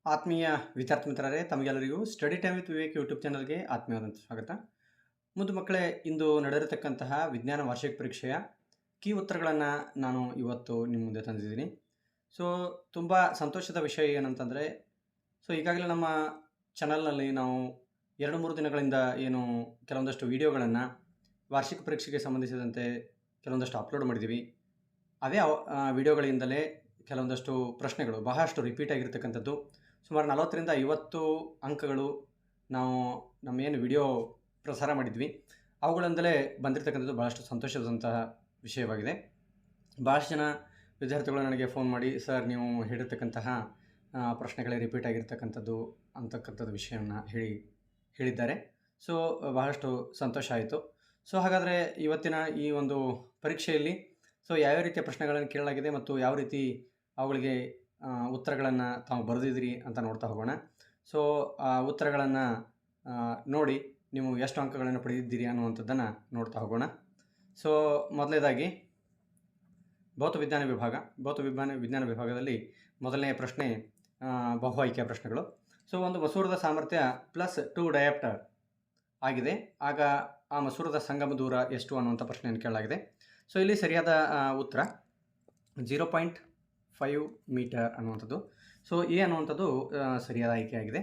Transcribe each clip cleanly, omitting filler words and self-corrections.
ಆತ್ಮೀಯ ವಿದ್ಯಾರ್ಥಿ ಮಿತ್ರರೇ, ತಮಗೆಲ್ಲರಿಗೂ study time with Vivek YouTube ಚಾನಲ್ಗೆ ಆತ್ಮೀಯವಾದಂಥ ಸ್ವಾಗತ. ಮುದ್ದು ಮಕ್ಕಳೇ, ಇಂದು ನಡೆದಿರತಕ್ಕಂತಹ ವಿಜ್ಞಾನ ವಾರ್ಷಿಕ ಪರೀಕ್ಷೆಯ ಕೀ ಉತ್ತರಗಳನ್ನು ನಾನು ಇವತ್ತು ನಿಮ್ಮ ಮುಂದೆ ತಂದಿದ್ದೀನಿ. ಸೊ ತುಂಬ ಸಂತೋಷದ ವಿಷಯ ಏನಂತಂದರೆ, ಈಗಾಗಲೇ ನಮ್ಮ ಚಾನಲ್ನಲ್ಲಿ ನಾವು 2-3 ದಿನಗಳಿಂದ ಕೆಲವೊಂದಷ್ಟು ವಿಡಿಯೋಗಳನ್ನು ವಾರ್ಷಿಕ ಪರೀಕ್ಷೆಗೆ ಸಂಬಂಧಿಸಿದಂತೆ ಕೆಲವೊಂದಷ್ಟು ಅಪ್ಲೋಡ್ ಮಾಡಿದ್ದೀವಿ. ಅದೇ ವಿಡಿಯೋಗಳಿಂದಲೇ ಕೆಲವೊಂದಷ್ಟು ಪ್ರಶ್ನೆಗಳು ಬಹಳಷ್ಟು ರಿಪೀಟ್ ಆಗಿರ್ತಕ್ಕಂಥದ್ದು, ಸುಮಾರು 40ರಿಂದ 50 ಅಂಕಗಳು ನಾವು ನಮ್ಮೇನು ವಿಡಿಯೋ ಪ್ರಸಾರ ಮಾಡಿದ್ವಿ ಅವುಗಳಿಂದಲೇ ಬಂದಿರತಕ್ಕಂಥದ್ದು ಬಹಳಷ್ಟು ಸಂತೋಷದಂತಹ ವಿಷಯವಾಗಿದೆ. ಭಾಳಷ್ಟು ಜನ ವಿದ್ಯಾರ್ಥಿಗಳು ನನಗೆ ಫೋನ್ ಮಾಡಿ, ಸರ್ ನೀವು ಹೇಳಿರ್ತಕ್ಕಂತಹ ಪ್ರಶ್ನೆಗಳೇ ರಿಪೀಟ್ ಆಗಿರ್ತಕ್ಕಂಥದ್ದು ಅಂತಕ್ಕಂಥದ್ದು ವಿಷಯವನ್ನು ಹೇಳಿದ್ದಾರೆ. ಸೊ ಬಹಳಷ್ಟು ಸಂತೋಷ ಆಯಿತು. ಸೊ ಹಾಗಾದರೆ ಇವತ್ತಿನ ಈ ಒಂದು ಪರೀಕ್ಷೆಯಲ್ಲಿ ಯಾವ ರೀತಿಯ ಪ್ರಶ್ನೆಗಳನ್ನು ಕೇಳಲಾಗಿದೆ ಮತ್ತು ಯಾವ ರೀತಿ ಅವುಗಳಿಗೆ ಉತ್ತರಗಳನ್ನು ತಾವು ಬರೆದಿದ್ದೀರಿ ಅಂತ ನೋಡ್ತಾ ಹೋಗೋಣ. ಸೊ ಉತ್ತರಗಳನ್ನು ನೋಡಿ ನೀವು ಎಷ್ಟು ಅಂಕಗಳನ್ನು ಪಡೆದಿದ್ದೀರಿ ಅನ್ನುವಂಥದ್ದನ್ನು ನೋಡ್ತಾ ಹೋಗೋಣ. ಸೊ ಮೊದಲನೇದಾಗಿ ಭೌತ ವಿಜ್ಞಾನ ವಿಭಾಗದಲ್ಲಿ ಮೊದಲನೆಯ ಪ್ರಶ್ನೆ ಬಹು ಆಯ್ಕೆಯ ಪ್ರಶ್ನೆಗಳು. ಸೊ ಒಂದು ಮಸೂರದ ಸಾಮರ್ಥ್ಯ +2 ಡಯಾಪ್ಟರ್ ಆಗಿದೆ, ಆಗ ಆ ಮಸೂರದ ಸಂಗಮ ದೂರ ಎಷ್ಟು ಅನ್ನುವಂಥ ಪ್ರಶ್ನೆಯನ್ನು ಕೇಳಲಾಗಿದೆ. ಸೊ ಇಲ್ಲಿ ಸರಿಯಾದ ಉತ್ತರ 0.5 ಮೀಟರ್ ಅನ್ನುವಂಥದ್ದು. ಸೊ ಎ ಅನ್ನುವಂಥದ್ದು ಸರಿಯಾದ ಆಯ್ಕೆಯಾಗಿದೆ.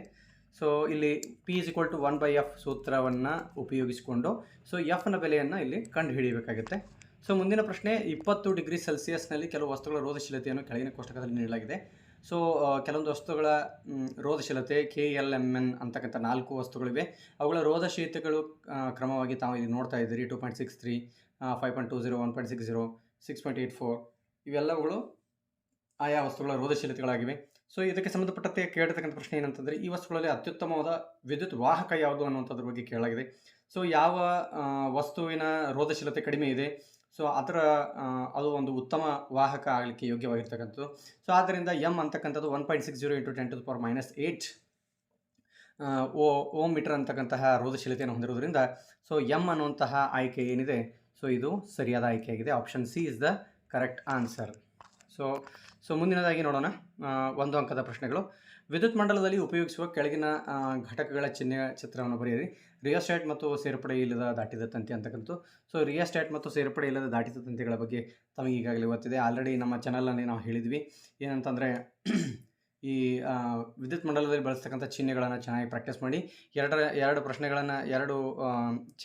ಸೊ ಇಲ್ಲಿ P=1/F ಸೂತ್ರವನ್ನು ಉಪಯೋಗಿಸಿಕೊಂಡು ಎಫ್ನ ಬೆಲೆಯನ್ನು ಇಲ್ಲಿ ಕಂಡುಹಿಡಿಯಬೇಕಾಗುತ್ತೆ. ಸೊ ಮುಂದಿನ ಪ್ರಶ್ನೆ, 20 ಡಿಗ್ರಿ ಸೆಲ್ಸಿಯಸ್ನಲ್ಲಿ ಕೆಲವು ವಸ್ತುಗಳ ರೋಧಶೀಲತೆಯನ್ನು ಕೆಳಗಿನ ಕೋಷ್ಟಕದಲ್ಲಿ ನೀಡಲಾಗಿದೆ. ಸೊ ಕೆಲವೊಂದು ವಸ್ತುಗಳ ರೋಧಶೀಲತೆ KLMN ಅಂತಕ್ಕಂಥ 4 ವಸ್ತುಗಳಿವೆ. ಅವುಗಳ ರೋಧಶೀಲತೆಗಳು ಕ್ರಮವಾಗಿ ತಾವು ಇಲ್ಲಿ ನೋಡ್ತಾ ಇದ್ದೀರಿ. 2.63, 5.20, 1.60, 6.84 ಇವೆಲ್ಲವುಗಳು ಆಯಾ ವಸ್ತುಗಳ ರೋಧಶೀಲತೆಗಳಾಗಿವೆ. ಸೊ ಇದಕ್ಕೆ ಸಂಬಂಧಪಟ್ಟಂತೆ ಕೇಳಿರ್ತಕ್ಕಂಥ ಪ್ರಶ್ನೆ ಏನಂತಂದರೆ, ಈ ವಸ್ತುಗಳಲ್ಲಿ ಅತ್ಯುತ್ತಮವಾದ ವಿದ್ಯುತ್ ವಾಹಕ ಯಾವುದು ಅನ್ನುವಂಥದ್ರ ಬಗ್ಗೆ ಕೇಳಲಾಗಿದೆ. ಸೊ ಯಾವ ವಸ್ತುವಿನ ರೋಧಶೀಲತೆ ಕಡಿಮೆ ಇದೆ, ಸೊ ಅದು ಒಂದು ಉತ್ತಮ ವಾಹಕ ಆಗಲಿಕ್ಕೆ ಯೋಗ್ಯವಾಗಿರ್ತಕ್ಕಂಥದ್ದು. ಸೊ ಆದ್ದರಿಂದ ಎಮ್ ಅಂತಕ್ಕಂಥದ್ದು 1.60 × 10⁻⁸ ಓಮ್ ಮೀಟರ್ ಅಂತಕ್ಕಂತಹ ರೋಧಶೀಲತೆಯನ್ನು ಹೊಂದಿರೋದ್ರಿಂದ ಸೊ ಎಮ್ ಅನ್ನುವಂತಹ ಆಯ್ಕೆ ಏನಿದೆ, ಸೊ ಇದು ಸರಿಯಾದ ಆಯ್ಕೆಯಾಗಿದೆ. Option C is the correct answer. So ಮುಂದಿನದಾಗಿ ನೋಡೋಣ, 1 ಅಂಕದ ಪ್ರಶ್ನೆಗಳು. ವಿದ್ಯುತ್ ಮಂಡಲದಲ್ಲಿ ಉಪಯೋಗಿಸುವ ಕೆಳಗಿನ ಘಟಕಗಳ ಚಿತ್ರವನ್ನು ಬರೆಯಿರಿ. ರಿಯೋಸ್ಟಾಟ್ ಮತ್ತು ಸೇರ್ಪಡೆ ಇಲ್ಲದ ದಾಟಿದ ತಂತಿ ಅಂತಕ್ಕಂಥದ್ದು. ಸೊ ರಿಯೋಸ್ಟಾಟ್ ಮತ್ತು ಸೇರ್ಪಡೆ ಇಲ್ಲದ ದಾಟಿದ ತಂತಿಗಳ ಬಗ್ಗೆ ತಮಗೆ ಈಗಾಗಲೇ ಗೊತ್ತಿದೆ. ಆಲ್ರೆಡಿ ನಮ್ಮ ಚಾನಲಲ್ಲಿ ನಾವು ಹೇಳಿದ್ವಿ. ಏನಂತಂದರೆ ಈ ವಿದ್ಯುತ್ ಮಂಡಲದಲ್ಲಿ ಬಳಸ್ತಕ್ಕಂಥ ಚಿಹ್ನೆಗಳನ್ನು ಚೆನ್ನಾಗಿ ಪ್ರಾಕ್ಟೀಸ್ ಮಾಡಿ, ಎರಡು ಪ್ರಶ್ನೆಗಳನ್ನು 2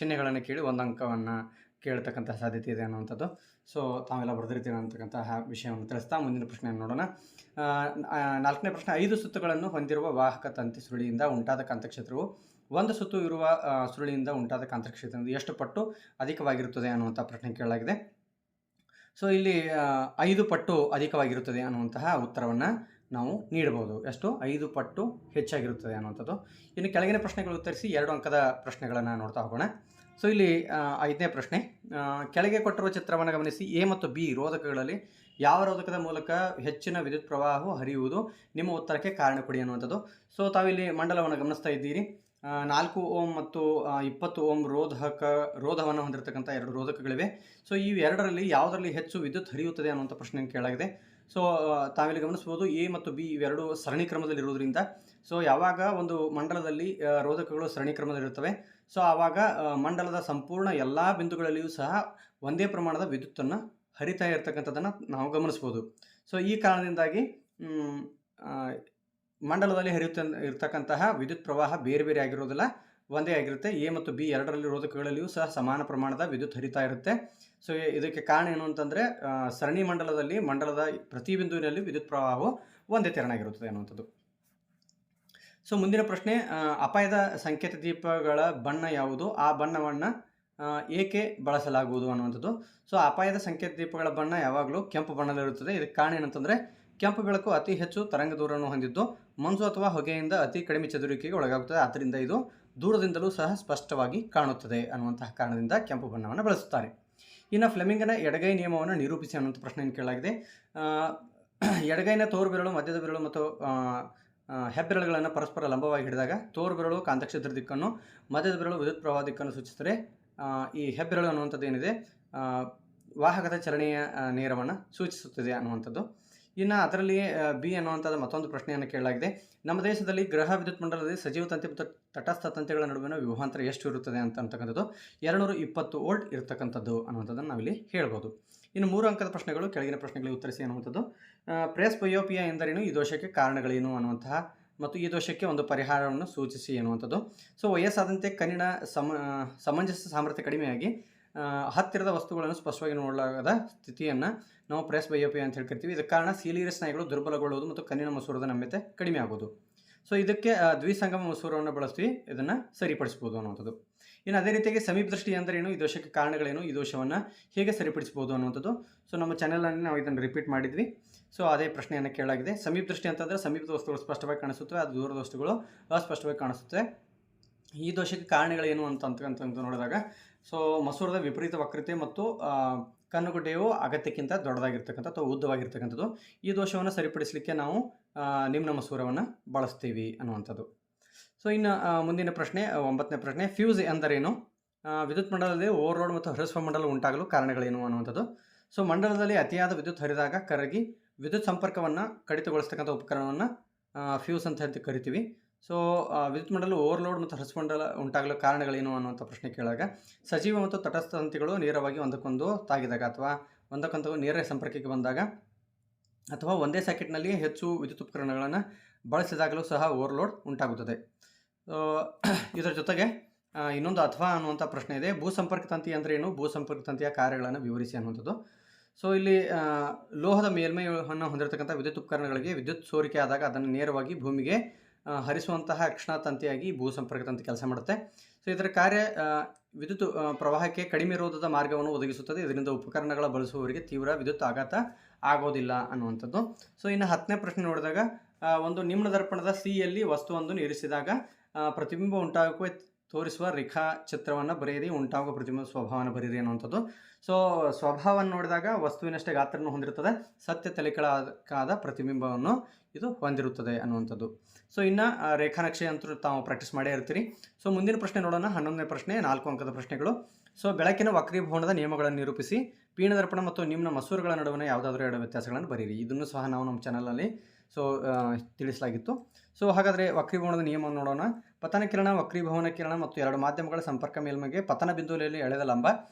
ಚಿಹ್ನೆಗಳನ್ನು ಕೇಳಿ 1 ಅಂಕವನ್ನು ಕೇಳ್ತಕ್ಕಂಥ ಸಾಧ್ಯತೆ ಇದೆ ಅನ್ನುವಂಥದ್ದು. ಸೊ ತಾವೆಲ್ಲ ಬರೆದಿರ್ತೀರ ಅಂತಕ್ಕಂತಹ ವಿಷಯವನ್ನು ತಿಳಿಸ್ತಾ ಮುಂದಿನ ಪ್ರಶ್ನೆಯನ್ನು ನೋಡೋಣ. 4ನೇ ಪ್ರಶ್ನೆ, 5 ಸುತ್ತುಗಳನ್ನು ಹೊಂದಿರುವ ವಾಹಕ ತಂತಿ ಸುರುಳಿಯಿಂದ ಉಂಟಾದ ಕಾಂತಕ್ಷೇತ್ರವು 1 ಸುತ್ತು ಇರುವ ಸುರುಳಿಯಿಂದ ಉಂಟಾದ ಕಾಂತಕ್ಷೇತ್ರದಿಂದ ಎಷ್ಟು ಪಟ್ಟು ಅಧಿಕವಾಗಿರುತ್ತದೆ ಅನ್ನುವಂಥ ಪ್ರಶ್ನೆ ಕೇಳಲಾಗಿದೆ. ಸೊ ಇಲ್ಲಿ 5 ಪಟ್ಟು ಅಧಿಕವಾಗಿರುತ್ತದೆ ಅನ್ನುವಂತಹ ಉತ್ತರವನ್ನು ನಾವು ನೀಡಬಹುದು. ಎಷ್ಟು? 5 ಪಟ್ಟು ಹೆಚ್ಚಾಗಿರುತ್ತದೆ ಅನ್ನುವಂಥದ್ದು. ಇನ್ನು ಕೆಳಗಿನ ಪ್ರಶ್ನೆಗಳು ಉತ್ತರಿಸಿ 2 ಅಂಕದ ಪ್ರಶ್ನೆಗಳನ್ನು ನೋಡ್ತಾ ಹೋಗೋಣ. ಸೊ ಇಲ್ಲಿ 5ನೇ ಪ್ರಶ್ನೆ, ಕೆಳಗೆ ಕೊಟ್ಟಿರುವ ಚಿತ್ರವನ್ನು ಗಮನಿಸಿ. ಎ ಮತ್ತು ಬಿ ರೋಧಕಗಳಲ್ಲಿ ಯಾವ ರೋಧಕದ ಮೂಲಕ ಹೆಚ್ಚಿನ ವಿದ್ಯುತ್ ಪ್ರವಾಹವು ಹರಿಯುವುದು? ನಿಮ್ಮ ಉತ್ತರಕ್ಕೆ ಕಾರಣ ಕೊಡಿ ಅನ್ನುವಂಥದ್ದು. ಸೊ ತಾವಿಲ್ಲಿ ಮಂಡಲವನ್ನು ಗಮನಿಸ್ತಾ ಇದ್ದೀರಿ. 4 ಓಮ್ ಮತ್ತು 20 ಓಮ್ ರೋಧವನ್ನು ಹೊಂದಿರತಕ್ಕಂಥ 2 ರೋಧಕಗಳಿವೆ. ಸೊ ಈ ಎರಡರಲ್ಲಿ ಯಾವುದರಲ್ಲಿ ಹೆಚ್ಚು ವಿದ್ಯುತ್ ಹರಿಯುತ್ತದೆ ಅನ್ನುವಂಥ ಪ್ರಶ್ನೆಯನ್ನು ಕೇಳಲಾಗಿದೆ. ಸೊ ತಾವಿಲ್ಲಿ ಗಮನಿಸ್ಬೋದು, ಎ ಮತ್ತು ಬಿ ಇವೆರಡು ಸರಣಿ ಕ್ರಮದಲ್ಲಿರುವುದರಿಂದ ಸೊ ಯಾವಾಗ ಒಂದು ಮಂಡಲದಲ್ಲಿ ರೋಧಕಗಳು ಸರಣಿ ಕ್ರಮದಲ್ಲಿರುತ್ತವೆ, ಸೊ ಆವಾಗ ಮಂಡಲದ ಸಂಪೂರ್ಣ ಎಲ್ಲ ಬಿಂದುಗಳಲ್ಲಿಯೂ ಸಹ ಒಂದೇ ಪ್ರಮಾಣದ ವಿದ್ಯುತ್ತನ್ನು ಹರಿತಾ ಇರತಕ್ಕಂಥದ್ದನ್ನು ನಾವು ಗಮನಿಸ್ಬೋದು. ಸೊ ಈ ಕಾರಣದಿಂದಾಗಿ ಮಂಡಲದಲ್ಲಿ ಇರತಕ್ಕಂತಹ ವಿದ್ಯುತ್ ಪ್ರವಾಹ ಬೇರೆ ಬೇರೆ ಆಗಿರೋದಿಲ್ಲ, ಒಂದೇ ಆಗಿರುತ್ತೆ. ಎ ಮತ್ತು ಬಿ ಎರಡರಲ್ಲಿ ರೋಧಕಗಳಲ್ಲಿಯೂ ಸಹ ಸಮಾನ ಪ್ರಮಾಣದ ವಿದ್ಯುತ್ ಹರಿತಾ ಇರುತ್ತೆ. ಸೊ ಇದಕ್ಕೆ ಕಾರಣ ಏನು ಅಂತಂದರೆ, ಸರಣಿ ಮಂಡಲದ ಪ್ರತಿ ಬಿಂದುವಿನಲ್ಲಿ ವಿದ್ಯುತ್ ಪ್ರವಾಹವು ಒಂದೇ ತೆರನಾಗಿರುತ್ತದೆ ಅನ್ನುವಂಥದ್ದು. ಸೊ ಮುಂದಿನ ಪ್ರಶ್ನೆ, ಅಪಾಯದ ಸಂಕೇತ ದೀಪಗಳ ಬಣ್ಣ ಯಾವುದು? ಆ ಬಣ್ಣವನ್ನು ಏಕೆ ಬಳಸಲಾಗುವುದು ಅನ್ನುವಂಥದ್ದು. ಸೊ ಅಪಾಯದ ಸಂಕೇತ ದೀಪಗಳ ಬಣ್ಣ ಯಾವಾಗಲೂ ಕೆಂಪು ಬಣ್ಣದಲ್ಲಿರುತ್ತದೆ. ಇದಕ್ಕೆ ಕಾರಣ ಏನಂತಂದರೆ, ಕೆಂಪು ಬೆಳಕು ಅತಿ ಹೆಚ್ಚು ತರಂಗ ದೂರವನ್ನು ಹೊಂದಿದ್ದು ಮಂಜು ಅಥವಾ ಹೊಗೆಯಿಂದ ಅತಿ ಕಡಿಮೆ ಚದುರುವಿಕೆಗೆ ಒಳಗಾಗುತ್ತದೆ. ಆದ್ದರಿಂದ ಇದು ದೂರದಿಂದಲೂ ಸಹ ಸ್ಪಷ್ಟವಾಗಿ ಕಾಣುತ್ತದೆ ಅನ್ನುವಂತಹ ಕಾರಣದಿಂದ ಕೆಂಪು ಬಣ್ಣವನ್ನು ಬಳಸುತ್ತಾರೆ. ಇನ್ನು ಫ್ಲೆಮಿಂಗನ ಎಡಗೈ ನಿಯಮವನ್ನು ನಿರೂಪಿಸಿ ಅನ್ನುವಂಥ ಪ್ರಶ್ನೆಯನ್ನು ಕೇಳಲಾಗಿದೆ. ಎಡಗೈನ ತೋರು ಬೆರಳು, ಮಧ್ಯದ ಬೆರಳು ಮತ್ತು ಹೆಬ್ಬೆರಳುಗಳನ್ನು ಪರಸ್ಪರ ಲಂಬವಾಗಿ ಹಿಡಿದಾಗ ತೋರು ಬೆರಳು ಕಾಂತಕ್ಷೇತ್ರ ದಿಕ್ಕನ್ನು, ಮಧ್ಯದ ಬೆರಳು ವಿದ್ಯುತ್ ಪ್ರವಾಹ ದಿಕ್ಕನ್ನು ಸೂಚಿಸಿದರೆ ಈ ಹೆಬ್ಬೆರಳು ಅನ್ನುವಂಥದ್ದು ಏನಿದೆ ವಾಹಕದ ಚಲನೆಯ ನೇರವನ್ನು ಸೂಚಿಸುತ್ತದೆ ಅನ್ನುವಂಥದ್ದು. ಇನ್ನು ಅದರಲ್ಲಿ ಬಿ ಅನ್ನುವಂಥದ್ದು ಮತ್ತೊಂದು ಪ್ರಶ್ನೆಯನ್ನು ಕೇಳಲಾಗಿದೆ. ನಮ್ಮ ದೇಶದಲ್ಲಿ ಗ್ರಹ ವಿದ್ಯುತ್ ಮಂಡಲದಲ್ಲಿ ಸಜೀವ ತಂತಿ ಮತ್ತು ತಟಸ್ಥ ತಂತಿಗಳ ನಡುವಿನ ವಿಭವಾಂತರ ಎಷ್ಟು ಇರುತ್ತದೆ ಅಂತಕ್ಕಂಥದ್ದು 220 ವೋಲ್ಟ್ ಇರತಕ್ಕಂಥದ್ದು ಅನ್ನುವಂಥದ್ದನ್ನು ನಾವಿಲ್ಲಿ ಹೇಳ್ಬೋದು. ಇನ್ನು 3 ಅಂಕದ ಪ್ರಶ್ನೆಗಳು ಕೆಳಗಿನ ಪ್ರಶ್ನೆಗಳಿಗೆ ಉತ್ತರಿಸಿ ಅನ್ನುವಂಥದ್ದು. ಪ್ರೆಸ್ಬಯೋಪಿಯಾ ಎಂದರೇನು, ಈ ದೋಷಕ್ಕೆ ಕಾರಣಗಳೇನು ಅನ್ನುವಂತಹ ಮತ್ತು ಈ ದೋಷಕ್ಕೆ ಒಂದು ಪರಿಹಾರವನ್ನು ಸೂಚಿಸಿ ಎನ್ನುವಂಥದ್ದು. ಸೊ ವಯಸ್ಸಾದಂತೆ ಕಣ್ಣಿನ ಸಮಂಜಸ ಸಾಮರ್ಥ್ಯ ಕಡಿಮೆಯಾಗಿ ಹತ್ತಿರದ ವಸ್ತುಗಳನ್ನು ಸ್ಪಷ್ಟವಾಗಿ ನೋಡಲಾಗದ ಸ್ಥಿತಿಯನ್ನು ನಾವು ಪ್ರೆಸ್ಬಯೋಪಿಯಾ ಅಂತ ಹೇಳಿ ಕರಿತೀವಿ. ಇದಕ್ಕೆ ಕಾರಣ ಸೀಲಿಯರಿ ಸ್ನಾಯುಗಳು ದುರ್ಬಲಗೊಳ್ಳುವುದು ಮತ್ತು ಕಣ್ಣಿನ ಮಸೂರದ ನಮ್ಯತೆ ಕಡಿಮೆ ಆಗೋದು. ಸೊ ಇದಕ್ಕೆ ದ್ವಿಸಂಗಮ ಮಸೂರವನ್ನು ಬಳಸ್ತೀವಿ, ಇದನ್ನು ಸರಿಪಡಿಸ್ಬೋದು ಅನ್ನುವಂಥದ್ದು. ಇನ್ನು ಅದೇ ರೀತಿಯಾಗಿ ಸಮೀಪ ದೃಷ್ಟಿ ಅಂದರೇನು, ಈ ದೋಷಕ್ಕೆ ಕಾರಣಗಳೇನು, ಈ ದೋಷವನ್ನು ಹೇಗೆ ಸರಿಪಡಿಸ್ಬೋದು ಅನ್ನುವಂಥದ್ದು. ಸೊ ನಮ್ಮ ಚಾನಲಲ್ಲಿ ನಾವು ಇದನ್ನು ರಿಪೀಟ್ ಮಾಡಿದ್ವಿ. ಸೊ ಅದೇ ಪ್ರಶ್ನೆಯನ್ನು ಕೇಳಲಾಗಿದೆ. ಸಮೀಪ ದೃಷ್ಟಿ ಅಂತಂದರೆ ಸಮೀಪದ ವಸ್ತುಗಳು ಸ್ಪಷ್ಟವಾಗಿ ಕಾಣಿಸುತ್ತವೆ, ಅದು ದೂರದ ವಸ್ತುಗಳು ಅಸ್ಪಷ್ಟವಾಗಿ ಕಾಣಿಸುತ್ತವೆ. ಈ ದೋಷಕ್ಕೆ ಕಾರಣಗಳೇನು ಅಂತ ನೋಡಿದಾಗ ಸೊ ಮಸೂರದ ವಿಪರೀತ ವಕ್ರತೆ ಮತ್ತು ಕಣ್ಣುಗುಡ್ಡೆಯು ಅಗತ್ಯಕ್ಕಿಂತ ದೊಡ್ಡದಾಗಿರ್ತಕ್ಕಂಥ ಅಥವಾ ಉದ್ದವಾಗಿರ್ತಕ್ಕಂಥದ್ದು. ಈ ದೋಷವನ್ನು ಸರಿಪಡಿಸಲಿಕ್ಕೆ ನಾವು ನಿಮ್ನ ಮಸೂರವನ್ನು ಬಳಸ್ತೀವಿ ಅನ್ನುವಂಥದ್ದು. ಸೊ ಇನ್ನು ಮುಂದಿನ ಪ್ರಶ್ನೆ 9ನೇ ಪ್ರಶ್ನೆ, ಫ್ಯೂಸ್ ಎಂದರೇನು, ವಿದ್ಯುತ್ ಮಂಡಲದಲ್ಲಿ ಓವರ್ಲೋಡ್ ಮತ್ತು ಹ್ರಸ್ವ ಮಂಡಲ ಉಂಟಾಗಲು ಕಾರಣಗಳೇನು ಅನ್ನುವಂಥದ್ದು. ಸೊ ಮಂಡಲದಲ್ಲಿ ಅತಿಯಾದ ವಿದ್ಯುತ್ ಹರಿದಾಗ ಕರಗಿ ವಿದ್ಯುತ್ ಸಂಪರ್ಕವನ್ನು ಕಡಿತಗೊಳಿಸ್ತಕ್ಕಂಥ ಉಪಕರಣವನ್ನು ಫ್ಯೂಸ್ ಅಂತ ಹೇಳಿ ಕರಿತೀವಿ. ಸೊ ವಿದ್ಯುತ್ ಮಂಡಲ ಓವರ್ಲೋಡ್ ಮತ್ತು ಹ್ರಸ್ವ ಮಂಡಲ ಉಂಟಾಗಲು ಕಾರಣಗಳೇನು ಅನ್ನುವಂಥ ಪ್ರಶ್ನೆ ಕೇಳಾಗ ಸಜೀವ ಮತ್ತು ತಟಸ್ಥ ತಂತಿಗಳು ನೇರವಾಗಿ ಒಂದಕ್ಕೊಂದು ತಾಗಿದಾಗ ಅಥವಾ ಒಂದಕ್ಕೊಂದು ನೇರ ಸಂಪರ್ಕಕ್ಕೆ ಬಂದಾಗ ಅಥವಾ ಒಂದೇ ಸರ್ಕ್ಯೂಟ್ನಲ್ಲಿ ಹೆಚ್ಚು ವಿದ್ಯುತ್ ಉಪಕರಣಗಳನ್ನು ಬಳಸಿದಾಗಲೂ ಸಹ ಓವರ್ಲೋಡ್ ಉಂಟಾಗುತ್ತದೆ. ಇದರ ಜೊತೆಗೆ ಇನ್ನೊಂದು ಅಥವಾ ಅನ್ನುವಂಥ ಪ್ರಶ್ನೆ ಇದೆ. ಭೂಸಂಪರ್ಕ ತಂತಿ ಅಂದರೆ ಏನು, ಭೂಸಂಪರ್ಕ ತಂತಿಯ ಕಾರ್ಯಗಳನ್ನು ವಿವರಿಸಿ ಅನ್ನುವಂಥದ್ದು. ಸೊ ಇಲ್ಲಿ ಲೋಹದ ಮೇಲ್ಮೈಯನ್ನು ಹೊಂದಿರತಕ್ಕಂಥ ವಿದ್ಯುತ್ ಉಪಕರಣಗಳಿಗೆ ವಿದ್ಯುತ್ ಸೋರಿಕೆ ಆದಾಗ ಅದನ್ನು ನೇರವಾಗಿ ಭೂಮಿಗೆ ಹರಿಸುವಂತಹ ರಕ್ಷಣಾ ತಂತಿಯಾಗಿ ಭೂಸಂಪರ್ಕ ತಂತಿ ಕೆಲಸ ಮಾಡುತ್ತೆ. ಸೊ ಇದರ ಕಾರ್ಯ ವಿದ್ಯುತ್ ಪ್ರವಾಹಕ್ಕೆ ಕಡಿಮೆ ರೋಧದ ಮಾರ್ಗವನ್ನು ಒದಗಿಸುತ್ತದೆ. ಇದರಿಂದ ಉಪಕರಣಗಳ ಬಳಸುವವರಿಗೆ ತೀವ್ರ ವಿದ್ಯುತ್ ಆಘಾತ ಆಗೋದಿಲ್ಲ ಅನ್ನುವಂಥದ್ದು. ಸೊ ಇನ್ನು 10ನೇ ಪ್ರಶ್ನೆ ನೋಡಿದಾಗ ಒಂದು ನಿಮ್ನ ದರ್ಪಣದ ಸಿಯಲ್ಲಿ ವಸ್ತುವೊಂದನ್ನು ಇರಿಸಿದಾಗ ಪ್ರತಿಬಿಂಬ ಉಂಟಾಗುವ ತೋರಿಸುವ ರೇಖಾ ಚಿತ್ರವನ್ನು ಬರೆಯಿರಿ, ಉಂಟಾಗುವ ಪ್ರತಿಬಿಂಬ ಸ್ವಭಾವವನ್ನು ಬರೆಯಿರಿ ಅನ್ನುವಂಥದ್ದು. ಸೊ ಸ್ವಭಾವವನ್ನು ನೋಡಿದಾಗ ವಸ್ತುವಿನಷ್ಟೇ ಗಾತ್ರವನ್ನು ಹೊಂದಿರುತ್ತದೆ, ಸತ್ಯ ತಲೆಕೆಳಕಾದ ಪ್ರತಿಬಿಂಬವನ್ನು ಇದು ಹೊಂದಿರುತ್ತದೆ ಅನ್ನುವಂಥದ್ದು. ಸೊ ಇನ್ನು ರೇಖಾನಕ್ಷೆ ಅಂತೂ ತಾವು ಪ್ರಾಕ್ಟೀಸ್ ಮಾಡೇ ಇರ್ತೀರಿ. ಸೊ ಮುಂದಿನ ಪ್ರಶ್ನೆ ನೋಡೋಣ. 11ನೇ ಪ್ರಶ್ನೆ, 4 ಅಂಕದ ಪ್ರಶ್ನೆಗಳು. ಸೊ ಬೆಳಕಿನ ವಕ್ರೀಭವನದ ನಿಯಮಗಳನ್ನು ನಿರೂಪಿಸಿ, ಪೀನದರ್ಪಣ ಮತ್ತು ನಿಮ್ನ ಮಸೂರಗಳ ನಡುವಿನ ಯಾವುದಾದ್ರೂ 2 ವ್ಯತ್ಯಾಸಗಳನ್ನು ಬರೀರಿ. ಇದನ್ನು ಸಹ ನಾವು ನಮ್ಮ ಚಾನಲಲ್ಲಿ ತಿಳಿಸಲಾಗಿತ್ತು. ಸೊ ಹಾಗಾದರೆ ವಕ್ರೀಭವನದ ನಿಯಮವನ್ನು ನೋಡೋಣ. ಪತನ ಕಿರಣ, ವಕ್ರೀಭವನ ಕಿರಣ ಮತ್ತು 2 ಮಾಧ್ಯಮಗಳ ಸಂಪರ್ಕ ಮೇಲ್ಮೈಗೆ ಪತನ ಬಿಂದುವಿನಲ್ಲಿ ಎಳೆದ ಲಂಬ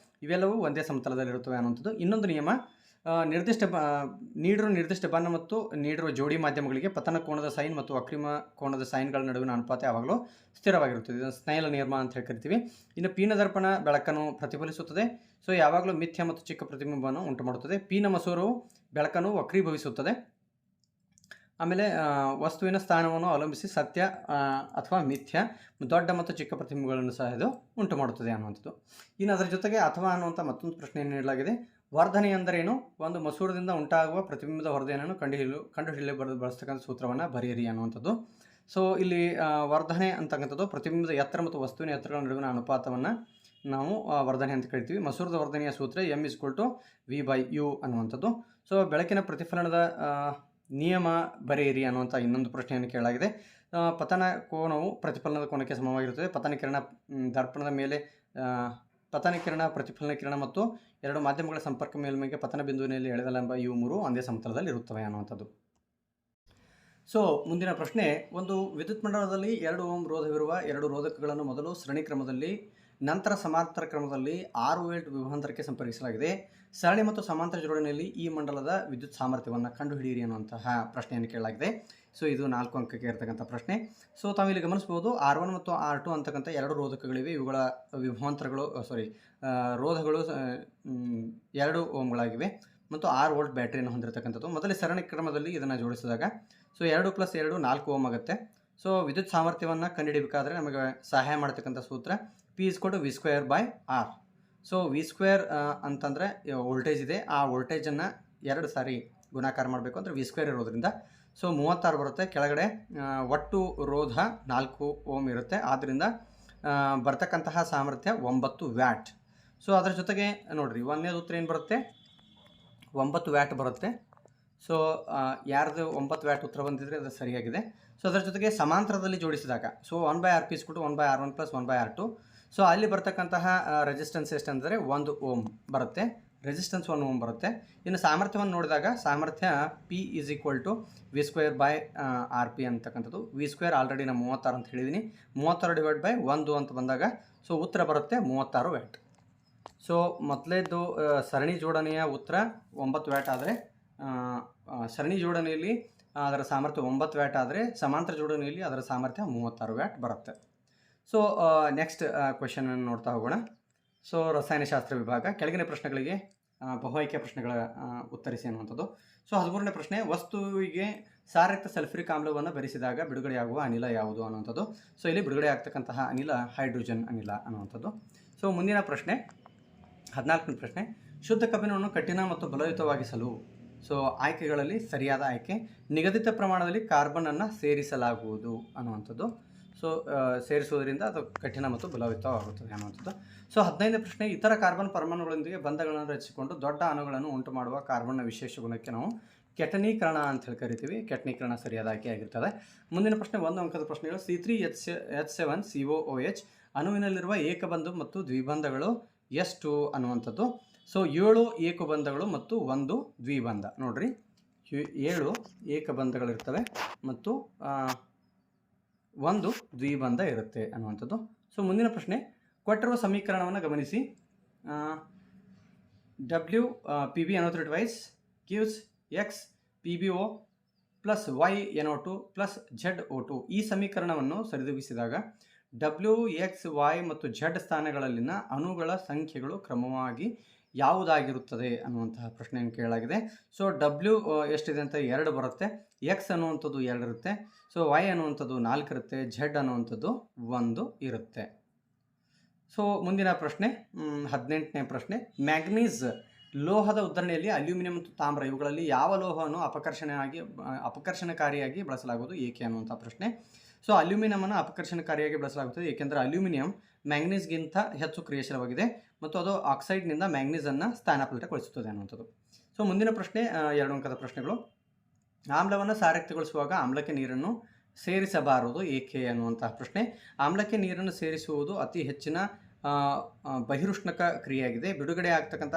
ಇವೆಲ್ಲವೂ ಒಂದೇ ಸಮತಲದಲ್ಲಿರುತ್ತವೆ ಅನ್ನುವಂಥದ್ದು. ಇನ್ನೊಂದು ನಿಯಮ, ನೀಡಿರುವ ನಿರ್ದಿಷ್ಟ ಬಣ್ಣ ಮತ್ತು ನೀಡಿರುವ ಜೋಡಿ ಮಾಧ್ಯಮಗಳಿಗೆ ಪತನ ಕೋಣದ ಸೈನ್ ಮತ್ತು ವಕ್ರೀಮ ಕೋಣದ ಸೈನ್ಗಳ ನಡುವಿನ ಅನುಪಾತ ಯಾವಾಗಲೂ ಸ್ಥಿರವಾಗಿರುತ್ತದೆ. ಇದನ್ನು ಸ್ನೇಲ್ ನಿಯಮ ಅಂತ ಹೇಳಿ ಕರಿತೀವಿ. ಇನ್ನು ಪೀನದರ್ಪಣ ಬೆಳಕನ್ನು ಪ್ರತಿಫಲಿಸುತ್ತದೆ. ಸೊ ಯಾವಾಗಲೂ ಮಿಥ್ಯ ಮತ್ತು ಚಿಕ್ಕ ಪ್ರತಿಬಿಂಬವನ್ನು ಉಂಟು ಮಾಡುತ್ತದೆ. ಪೀನ ಮಸೂರವು ಬೆಳಕನ್ನು ವಕ್ರೀಭವಿಸುತ್ತದೆ. ಆಮೇಲೆ ವಸ್ತುವಿನ ಸ್ಥಾನವನ್ನು ಅವಲಂಬಿಸಿ ಸತ್ಯ ಅಥವಾ ಮಿಥ್ಯ, ದೊಡ್ಡ ಮತ್ತು ಚಿಕ್ಕ ಪ್ರತಿಬಿಂಬಗಳನ್ನು ಸಹ ಇದು ಉಂಟು ಮಾಡುತ್ತದೆ ಅನ್ನುವಂಥದ್ದು. ಇನ್ನು ಅದರ ಜೊತೆಗೆ ಅಥವಾ ಅನ್ನುವಂಥ ಮತ್ತೊಂದು ಪ್ರಶ್ನೆಯನ್ನು ನೀಡಲಾಗಿದೆ. ವರ್ಧನೆ ಎಂದರೇನು, ಒಂದು ಮಸೂರದಿಂದ ಉಂಟಾಗುವ ಪ್ರತಿಬಿಂಬದ ವರ್ಧನೆಯನ್ನು ಕಂಡುಹಿಡಿಯಲು ಬಳಸ್ತಕ್ಕಂಥ ಸೂತ್ರವನ್ನು ಬರೆಯಿರಿ ಅನ್ನುವಂಥದ್ದು. ಸೊ ಇಲ್ಲಿ ವರ್ಧನೆ ಅಂತಕ್ಕಂಥದ್ದು ಪ್ರತಿಬಿಂಬದ ಎತ್ತರ ಮತ್ತು ವಸ್ತುವಿನ ಎತ್ತರಗಳ ನಡುವಿನ ಅನುಪಾತವನ್ನು ನಾವು ವರ್ಧನೆ ಅಂತ ಕರಿತೀವಿ. ಮಸೂರದ ವರ್ಧನೆಯ ಸೂತ್ರ m=v/u ಅನ್ನುವಂಥದ್ದು. ಸೊ ಬೆಳಕಿನ ಪ್ರತಿಫಲನದ ನಿಯಮ ಬರೆಯಿರಿ ಅನ್ನುವಂಥ ಇನ್ನೊಂದು ಪ್ರಶ್ನೆಯನ್ನು ಕೇಳಲಾಗಿದೆ. ಪತನ ಕೋನವು ಪ್ರತಿಫಲನದ ಕೋನಕ್ಕೆ ಸಮವಾಗಿರುತ್ತದೆ. ಪತನ ಕಿರಣ ದರ್ಪಣದ ಮೇಲೆ ಪತನ ಕಿರಣ, ಪ್ರತಿಫಲನ ಕಿರಣ ಮತ್ತು 2 ಮಾಧ್ಯಮಗಳ ಸಂಪರ್ಕ ಮೇಲ್ಮೈಗೆ ಪತನ ಬಿಂದುವಿನಲ್ಲಿ ಎಳೆದ ಲಂಬ ಇವು 3 ಒಂದೇ ಸಮತಲದಲ್ಲಿ ಇರುತ್ತವೆ ಅನ್ನುವಂಥದ್ದು. ಸೊ ಮುಂದಿನ ಪ್ರಶ್ನೆ, ಒಂದು ವಿದ್ಯುತ್ ಮಂಡಲದಲ್ಲಿ 2 ಓಮ್ ರೋಧವಿರುವ 2 ರೋಧಕಗಳನ್ನು ಮೊದಲು ಸರಣಿ ಕ್ರಮದಲ್ಲಿ ನಂತರ ಸಮಾಂತರ ಕ್ರಮದಲ್ಲಿ 6 ವೋಲ್ಟ್ ವಿಭವಾಂತರಕ್ಕೆ ಸಂಪರ್ಕಿಸಲಾಗಿದೆ. ಸರಣಿ ಮತ್ತು ಸಮಾಂತರ ಜೋಡಣೆಯಲ್ಲಿ ಈ ಮಂಡಲದ ವಿದ್ಯುತ್ ಸಾಮರ್ಥ್ಯವನ್ನು ಕಂಡುಹಿಡಿಯಿರಿ ಅನ್ನುವಂತಹ ಪ್ರಶ್ನೆಯನ್ನು ಕೇಳಲಾಗಿದೆ. ಸೊ ಇದು 4 ಅಂಕಕ್ಕೆ ಇರತಕ್ಕಂಥ ಪ್ರಶ್ನೆ. ಸೊ ತಾವಿಲ್ಲಿ ಗಮನಿಸ್ಬೋದು, R1 ಮತ್ತು R2 ಅಂತಕ್ಕಂಥ 2 ರೋಧಕಗಳಿವೆ. ಇವುಗಳ ವಿಭವಾಂತರಗಳು ರೋಧಗಳು 2 ಓಮ್ಗಳಾಗಿವೆ ಮತ್ತು 6 ವೋಲ್ಟ್ ಬ್ಯಾಟ್ರಿಯನ್ನು ಹೊಂದಿರತಕ್ಕಂಥದ್ದು. ಮೊದಲೇ ಸರಣಿ ಕ್ರಮದಲ್ಲಿ ಇದನ್ನು ಜೋಡಿಸಿದಾಗ ಸೊ 2 + 2 4 ಓಮ್ ಆಗುತ್ತೆ. ಸೊ ವಿದ್ಯುತ್ ಸಾಮರ್ಥ್ಯವನ್ನು ಕಂಡುಹಿಡಿಯಬೇಕಾದ್ರೆ ನಮಗೆ ಸಹಾಯ ಮಾಡ್ತಕ್ಕಂಥ ಸೂತ್ರ P=V²/R. ಸೊ V² ಅಂತಂದರೆ ವೋಲ್ಟೇಜ್ ಇದೆ, ಆ ವೋಲ್ಟೇಜನ್ನು 2 ಸಾರಿ ಗುಣಾಕಾರ ಮಾಡಬೇಕು ಅಂದರೆ V² ಇರೋದ್ರಿಂದ ಸೊ 36 ಬರುತ್ತೆ. ಕೆಳಗಡೆ ಒಟ್ಟು ರೋಧ 4 ಓಮ್ ಇರುತ್ತೆ, ಆದ್ದರಿಂದ ಬರ್ತಕ್ಕಂತಹ ಸಾಮರ್ಥ್ಯ 9 ವ್ಯಾಟ್. ಸೊ ಅದರ ಜೊತೆಗೆ ನೋಡಿರಿ, ಒಂದನೇದು ಉತ್ತರ ಏನು ಬರುತ್ತೆ, 9 ವ್ಯಾಟ್ ಬರುತ್ತೆ. ಸೊ ಯಾರ್ದು 9 ವ್ಯಾಟ್ ಉತ್ತರ ಬಂದಿದ್ರೆ ಅದು ಸರಿಯಾಗಿದೆ. ಸೊ ಅದರ ಜೊತೆಗೆ ಸಮಾಂತರದಲ್ಲಿ ಜೋಡಿಸಿದಾಗ so 1/Rp = 1/R1 + 1/R2. So ಅಲ್ಲಿ ಬರ್ತಕ್ಕಂತಹ ರೆಸಿಸ್ಟೆನ್ಸ್ ಎಷ್ಟಂದರೆ 1 ಓಮ್ ಬರುತ್ತೆ. ರೆಸಿಸ್ಟೆನ್ಸ್ 1 ಓಮ್ ಬರುತ್ತೆ. ಇನ್ನು ಸಾಮರ್ಥ್ಯವನ್ನು ನೋಡಿದಾಗ ಸಾಮರ್ಥ್ಯ P = V²/RP ಅಂತಕ್ಕಂಥದ್ದು. V² ಆಲ್ರೆಡಿ ನಾನು 36 ಅಂತ ಹೇಳಿದ್ದೀನಿ. 36/1 ಅಂತ ಬಂದಾಗ ಸೊ ಉತ್ತರ ಬರುತ್ತೆ 36 ವ್ಯಾಟ್. ಸೊ ಮೊದಲೇದು ಸರಣಿ ಜೋಡಣೆಯ ಉತ್ತರ 9 ವ್ಯಾಟ್ ಆದರೆ ಸರಣಿ ಜೋಡಣೆಯಲ್ಲಿ ಅದರ ಸಾಮರ್ಥ್ಯ 9 ವ್ಯಾಟ್ ಆದರೆ ಸಮಾಂತರ ಜೋಡಣೆಯಲ್ಲಿ ಅದರ ಸಾಮರ್ಥ್ಯ 36 ವ್ಯಾಟ್ ಬರುತ್ತೆ. ಸೊ ನೆಕ್ಸ್ಟ್ ಕ್ವೆಶನನ್ನು ನೋಡ್ತಾ ಹೋಗೋಣ. ಸೊ ರಸಾಯನಶಾಸ್ತ್ರ ವಿಭಾಗ ಕೆಳಗಿನ ಪ್ರಶ್ನೆಗಳಿಗೆ ಬಹು ಆಯ್ಕೆ ಪ್ರಶ್ನೆಗಳ ಉತ್ತರಿಸಿ ಅನ್ನುವಂಥದ್ದು. ಸೊ 13ನೇ ಪ್ರಶ್ನೆ, ವಸ್ತುವಿಗೆ ಸಾರಯುಕ್ತ ಸಲ್ಫ್ಯೂರಿಕ್ ಆಮ್ಲವನ್ನು ಬೆರೆಸಿದಾಗ ಬಿಡುಗಡೆಯಾಗುವ ಅನಿಲ ಯಾವುದು ಅನ್ನುವಂಥದ್ದು. ಸೊ ಇಲ್ಲಿ ಬಿಡುಗಡೆ ಆಗ್ತಕ್ಕಂತಹ ಅನಿಲ ಹೈಡ್ರೋಜನ್ ಅನಿಲ ಅನ್ನುವಂಥದ್ದು. ಸೊ ಮುಂದಿನ ಪ್ರಶ್ನೆ 14ನೇ ಪ್ರಶ್ನೆ, ಶುದ್ಧ ಕಬ್ಬಿಣವನ್ನು ಕಠಿಣ ಮತ್ತು ಬಲಯುತವಾಗಿಸಲು ಸೊ ಆಯ್ಕೆಗಳಲ್ಲಿ ಸರಿಯಾದ ಆಯ್ಕೆ ನಿಗದಿತ ಪ್ರಮಾಣದಲ್ಲಿ ಕಾರ್ಬನನ್ನು ಸೇರಿಸಲಾಗುವುದು ಅನ್ನುವಂಥದ್ದು. ಸೊ ಸೇರಿಸುವುದರಿಂದ ಅದು ಕಠಿಣ ಮತ್ತು ಬಲಯುತವಾಗುತ್ತದೆ ಅನ್ನುವಂಥದ್ದು. ಸೊ 15ನೇ ಪ್ರಶ್ನೆ, ಇತರ ಕಾರ್ಬನ್ ಪರಮಾಣುಗಳೊಂದಿಗೆ ಬಂಧಗಳನ್ನು ರಚಿಸಿಕೊಂಡು ದೊಡ್ಡ ಅಣುಗಳನ್ನು ಉಂಟು ಮಾಡುವ ಕಾರ್ಬನ್ನ ವಿಶೇಷ ಗುಣಕ್ಕೆ ನಾವು ಕೆಟನೀಕರಣ ಅಂತ ಹೇಳಿ ಕರಿತೀವಿ. ಕೆಟನೀಕರಣ ಸರಿಯಾದ ಆಯ್ಕೆ ಆಗಿರ್ತದೆ. ಮುಂದಿನ ಪ್ರಶ್ನೆ 1 ಅಂಕದ ಪ್ರಶ್ನೆಗಳು. C3H7COOH ಅಣುವಿನಲ್ಲಿರುವ ಏಕಬಂಧ ಮತ್ತು ದ್ವಿಬಂಧಗಳು ಎಷ್ಟು ಅನ್ನುವಂಥದ್ದು. ಸೊ 7 ಏಕಬಂಧಗಳು ಮತ್ತು 1 ದ್ವಿಬಂಧ. ನೋಡ್ರಿ 7 ಏಕಬಂಧಗಳಿರ್ತವೆ ಮತ್ತು 1 ದ್ವಿಬಂಧ ಇರುತ್ತೆ ಅನ್ನುವಂಥದ್ದು. ಸೊ ಮುಂದಿನ ಪ್ರಶ್ನೆ, ಕೊಟ್ಟಿರುವ ಸಮೀಕರಣವನ್ನು ಗಮನಿಸಿ. WPB another device gives X PbO + Y NO2 + ZO2. ಈ ಸಮೀಕರಣವನ್ನು ಸರಿದೂಗಿಸಿದಾಗ W, X, Y ಮತ್ತು Z ಸ್ಥಾನಗಳಲ್ಲಿನ ಅಣುಗಳ ಸಂಖ್ಯೆಗಳು ಕ್ರಮವಾಗಿ ಯಾವುದಾಗಿರುತ್ತದೆ ಅನ್ನುವಂತಹ ಪ್ರಶ್ನೆಯನ್ನು ಕೇಳಲಾಗಿದೆ. ಸೊ W ಎಷ್ಟಿದೆ ಅಂತ 2 ಬರುತ್ತೆ, X ಅನ್ನುವಂಥದ್ದು 2 ಇರುತ್ತೆ, ಸೊ Y ಅನ್ನುವಂಥದ್ದು 4 ಇರುತ್ತೆ, Z ಅನ್ನುವಂಥದ್ದು 1 ಇರುತ್ತೆ. ಸೊ ಮುಂದಿನ ಪ್ರಶ್ನೆ 18ನೇ ಪ್ರಶ್ನೆ, ಮ್ಯಾಗ್ನೀಸ್ ಲೋಹದ ಉದಾಹರಣೆಯಲ್ಲಿ ಅಲ್ಯೂಮಿನಿಯಂ ಮತ್ತು ತಾಮ್ರ ಇವುಗಳಲ್ಲಿ ಯಾವ ಲೋಹವನ್ನು ಅಪಕರ್ಷಣಕಾರಿಯಾಗಿ ಬಳಸಲಾಗುವುದು ಏಕೆ ಅನ್ನುವಂಥ ಪ್ರಶ್ನೆ. ಸೊ ಅಲ್ಯೂಮಿನಿಯಮನ್ನು ಅಪಕರ್ಷಣಕಾರಿಯಾಗಿ ಬಳಸಲಾಗುತ್ತದೆ ಏಕೆಂದರೆ ಅಲ್ಯೂಮಿನಿಯಂ ಮ್ಯಾಂಗ್ನೀಸ್ಗಿಂತ ಹೆಚ್ಚು ಕ್ರಿಯಾಶೀಲವಾಗಿದೆ ಮತ್ತು ಅದು ಆಕ್ಸೈಡ್ನಿಂದ ಮ್ಯಾಂಗ್ನೀಸನ್ನು ಸ್ಥಾನಪಲ್ಲಟಗೊಳಿಸುತ್ತದೆ ಅನ್ನುವಂಥದ್ದು. ಸೊ ಮುಂದಿನ ಪ್ರಶ್ನೆ 2 ಅಂಕದ ಪ್ರಶ್ನೆಗಳು. ಆಮ್ಲವನ್ನು ಸಾರಯುಕ್ತಗೊಳಿಸುವಾಗ ಆಮ್ಲಕ್ಕೆ ನೀರನ್ನು ಸೇರಿಸಬಾರದು ಏಕೆ ಅನ್ನುವಂತಹ ಪ್ರಶ್ನೆ. ಆಮ್ಲಕ್ಕೆ ನೀರನ್ನು ಸೇರಿಸುವುದು ಅತಿ ಹೆಚ್ಚಿನ ಬಹಿರುಷ್ಣಕ ಕ್ರಿಯೆಯಾಗಿದೆ. ಬಿಡುಗಡೆ ಆಗ್ತಕ್ಕಂಥ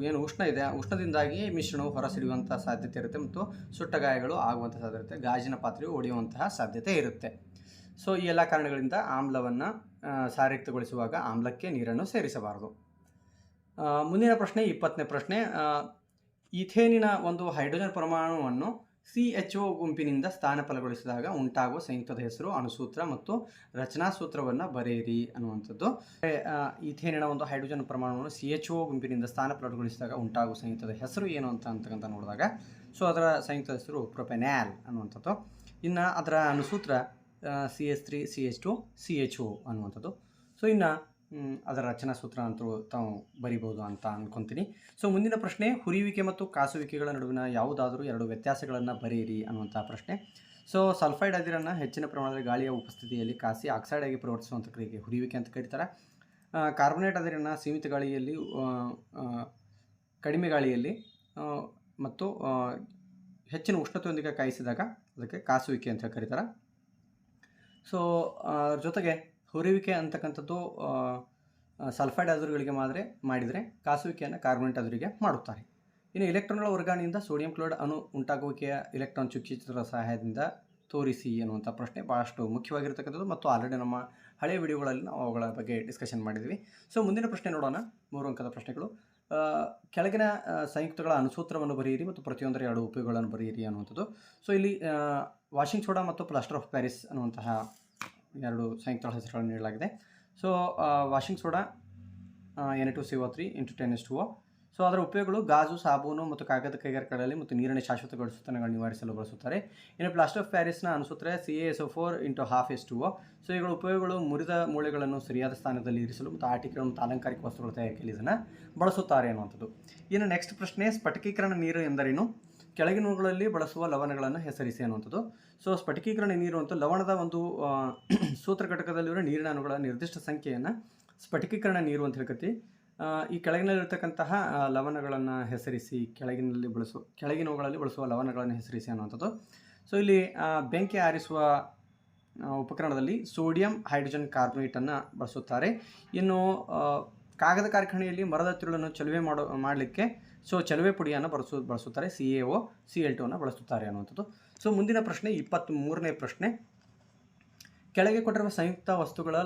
ಏನು ಉಷ್ಣ ಇದೆ, ಉಷ್ಣದಿಂದಾಗಿ ಮಿಶ್ರಣವು ಹೊರಸಿಡಿಯುವಂಥ ಸಾಧ್ಯತೆ ಇರುತ್ತೆ ಮತ್ತು ಸುಟ್ಟ ಗಾಯಗಳು ಆಗುವಂಥ ಸಾಧ್ಯತೆ ಇರುತ್ತೆ, ಗಾಜಿನ ಪಾತ್ರೆಯು ಒಡೆಯುವಂತಹ ಸಾಧ್ಯತೆ ಇರುತ್ತೆ. ಸೊ ಈ ಎಲ್ಲ ಕಾರಣಗಳಿಂದ ಆಮ್ಲವನ್ನು ಸಾರಯುಕ್ತಗೊಳಿಸುವಾಗ ಆಮ್ಲಕ್ಕೆ ನೀರನ್ನು ಸೇರಿಸಬಾರದು. ಮುಂದಿನ ಪ್ರಶ್ನೆ 20ನೇ ಪ್ರಶ್ನೆ, ಈಥೇನಿನ ಒಂದು ಹೈಡ್ರೋಜನ್ ಪರಮಾಣುವನ್ನು CHO ಗುಂಪಿನಿಂದ ಸ್ಥಾನಪಲ್ಲಟಗೊಳಿಸಿದಾಗ ಉಂಟಾಗುವ ಸಂಯುಕ್ತದ ಹೆಸರು, ಅಣುಸೂತ್ರ ಮತ್ತು ರಚನಾ ಸೂತ್ರವನ್ನು ಬರೆಯಿರಿ ಅನ್ನುವಂಥದ್ದು. ಈಥೇನಿನ ಒಂದು ಹೈಡ್ರೋಜನ್ ಪರಮಾಣುವನ್ನು CHO ಗುಂಪಿನಿಂದ ಸ್ಥಾನಪಲ್ಲಟಗೊಳಿಸಿದಾಗ ಉಂಟಾಗುವ ಸಂಯುಕ್ತದ ಹೆಸರು ಏನು ಅಂತಕ್ಕಂಥ ನೋಡಿದಾಗ ಸೊ ಅದರ ಸಂಯುಕ್ತದ ಹೆಸರು ಪ್ರೊಪೆನ್ಯಾಲ್ ಅನ್ನುವಂಥದ್ದು. ಇನ್ನು ಅದರ ಅಣುಸೂತ್ರ CH3CH2CHO ಅನ್ನುವಂಥದ್ದು. ಸೊ ಇನ್ನು ಅದರ ರಚನಾ ಸೂತ್ರ ಅಂತೂ ತಾವು ಬರಿಬೋದು ಅಂತ ಅಂದ್ಕೊತೀನಿ. ಸೊ ಮುಂದಿನ ಪ್ರಶ್ನೆ, ಹುರಿಯುವಿಕೆ ಮತ್ತು ಕಾಸುವಿಕೆಗಳ ನಡುವಿನ ಯಾವುದಾದರೂ 2 ವ್ಯತ್ಯಾಸಗಳನ್ನು ಬರೆಯಿರಿ ಅನ್ನುವಂಥ ಪ್ರಶ್ನೆ. ಸೊ ಸಲ್ಫೈಡ್ ಅದಿರನ್ನು ಹೆಚ್ಚಿನ ಪ್ರಮಾಣದಲ್ಲಿ ಗಾಳಿಯ ಉಪಸ್ಥಿತಿಯಲ್ಲಿ ಕಾಸಿ ಆಕ್ಸೈಡ್ ಆಗಿ ಪರಿವರ್ತಿಸುವಂಥ ಕ್ರಿಯೆಗೆ ಹುರಿಯುವಿಕೆ ಅಂತ ಕರೀತಾರೆ. ಕಾರ್ಬೊನೇಟ್ ಅದಿರನ್ನು ಸೀಮಿತ ಗಾಳಿಯಲ್ಲಿ, ಕಡಿಮೆ ಗಾಳಿಯಲ್ಲಿ ಮತ್ತು ಹೆಚ್ಚಿನ ಉಷ್ಣತೆಯೊಂದಿಗೆ ಕಾಯಿಸಿದಾಗ ಅದಕ್ಕೆ ಕಾಸುವಿಕೆ ಅಂತ ಕರೀತಾರೆ. ಸೊ ಜೊತೆಗೆ ಹುರಿಯುವಿಕೆ ಅಂತಕ್ಕಂಥದ್ದು ಸಲ್ಫೈಡ್ ಅದುರುಗಳಿಗೆ ಮಾಡಿದರೆ ಕಾಸುವಿಕೆಯನ್ನು ಕಾರ್ಬೊನೇಟ್ ಅದುರಿಗೆ ಮಾಡುತ್ತಾರೆ. ಇನ್ನು ಎಲೆಕ್ಟ್ರಾನ್ಗಳ ವರ್ಗಾವಣೆಯಿಂದ ಸೋಡಿಯಂ ಕ್ಲೋರೈಡ್ ಅಣು ಉಂಟಾಗುವಿಕೆಯ ಎಲೆಕ್ಟ್ರಾನ್ ಚುಕ್ಕಿಚಿತ್ರದ ಸಹಾಯದಿಂದ ತೋರಿಸಿ ಅನ್ನುವಂಥ ಪ್ರಶ್ನೆ ಭಾಳಷ್ಟು ಮುಖ್ಯವಾಗಿರ್ತಕ್ಕಂಥದ್ದು ಮತ್ತು ಆಲ್ರೆಡಿ ನಮ್ಮ ಹಳೆಯ ವಿಡಿಯೋಗಳಲ್ಲಿ ನಾವು ಅವುಗಳ ಬಗ್ಗೆ ಡಿಸ್ಕಷನ್ ಮಾಡಿದ್ವಿ. ಸೊ ಮುಂದಿನ ಪ್ರಶ್ನೆ ನೋಡೋಣ. 3 ಅಂಕದ ಪ್ರಶ್ನೆಗಳು. ಕೆಳಗಿನ ಸಂಯುಕ್ತಗಳ ಅಣುಸೂತ್ರವನ್ನು ಬರೆಯಿರಿ ಮತ್ತು ಪ್ರತಿಯೊಂದರ 2 ಉಪಯೋಗಗಳನ್ನು ಬರೆಯಿರಿ ಅನ್ನುವಂಥದ್ದು. ಸೊ ಇಲ್ಲಿ ವಾಷಿಂಗ್ ಸೋಡಾ ಮತ್ತು ಪ್ಲಾಸ್ಟರ್ ಆಫ್ ಪ್ಯಾರಿಸ್ ಅನ್ನುವಂತಹ 2 ಸಂಯುಕ್ತಗಳ ಹೆಸರುಗಳನ್ನು ನೀಡಲಾಗಿದೆ. So washing soda Na2CO3 × 10H2O. So ಅದರ ಉಪಯೋಗಗಳು ಗಾಜು, ಸಾಬೂನು ಮತ್ತು ಕಾಗದ ಕೈಗಾರಿಕೆಗಳಲ್ಲಿ ಮತ್ತು ನೀರಿನ ಶಾಶ್ವತಗೊಳಿಸುತ್ತನೆಗಳನ್ನು ನಿವಾರಿಸಲು ಬಳಸುತ್ತಾರೆ. ಇನ್ನು ಪ್ಲಾಸ್ಟರ್ ಆಫ್ ಪ್ಯಾರಿಸ್ನ ಅಣುಸೂತ್ರ CaSO4 × 12H2O. ಸೊ ಇವುಗಳ ಉಪಯೋಗಗಳು ಮುರಿದ ಮೂಳೆಗಳನ್ನು ಸರಿಯಾದ ಸ್ಥಾನದಲ್ಲಿ ಇರಿಸಲು ಮತ್ತು ಆಟಿಕೆಗಳು ಮತ್ತು ಅಲಂಕಾರಿಕ ವಸ್ತುಗಳ ತಯಾರಿಕೆಯಲ್ಲಿ ಇದನ್ನು ಬಳಸುತ್ತಾರೆ ಅನ್ನುವಂಥದ್ದು. ಇನ್ನು ನೆಕ್ಸ್ಟ್ ಪ್ರಶ್ನೆ, ಸ್ಫಟಿಕೀಕರಣ ನೀರು ಎಂದರೇನು? ಕೆಳಗಿನವುಗಳಲ್ಲಿ ಬಳಸುವ ಲವಣಗಳನ್ನು ಹೆಸರಿಸಿ ಅನ್ನುವಂಥದ್ದು. ಸೊ ಸ್ಫಟಿಕೀಕರಣ ನೀರು ಅಂತ ಲವಣದ ಒಂದು ಸೂತ್ರ ಘಟಕದಲ್ಲಿರುವ ನೀರಿನ ಅಣುಗಳ ನಿರ್ದಿಷ್ಟ ಸಂಖ್ಯೆಯನ್ನು ಸ್ಫಟಿಕೀಕರಣ ನೀರು ಅಂತ ಹೇಳ್ಕತ್ತಿ. ಈ ಕೆಳಗಿನಲ್ಲಿರ್ತಕ್ಕಂತಹ ಲವಣಗಳನ್ನು ಹೆಸರಿಸಿ, ಕೆಳಗಿನವುಗಳಲ್ಲಿ ಬಳಸುವ ಲವಣಗಳನ್ನು ಹೆಸರಿಸಿ ಅನ್ನುವಂಥದ್ದು. ಸೊ ಇಲ್ಲಿ ಬೆಂಕಿ ಆರಿಸುವ ಉಪಕರಣದಲ್ಲಿ ಸೋಡಿಯಂ ಹೈಡ್ರೋಜನ್ ಕಾರ್ಬೊನೇಟನ್ನು ಬಳಸುತ್ತಾರೆ. ಇನ್ನು ಕಾಗದ ಕಾರ್ಖಾನೆಯಲ್ಲಿ ಮರದ ತಿರುಳನ್ನು ಚಲುವೆ ಮಾಡಲಿಕ್ಕೆ ಸೊ ಚಲುವೆ ಪುಡಿಯನ್ನು ಬಳಸುತ್ತಾರೆ. CaO Cl2 ಅನ್ನು ಬಳಸುತ್ತಾರೆ ಅನ್ನುವಂಥದ್ದು. ಸೊ ಮುಂದಿನ ಪ್ರಶ್ನೆ 23ನೇ ಪ್ರಶ್ನೆ. ಕೆಳಗೆ ಕೊಟ್ಟಿರುವ ಸಂಯುಕ್ತ ವಸ್ತುಗಳ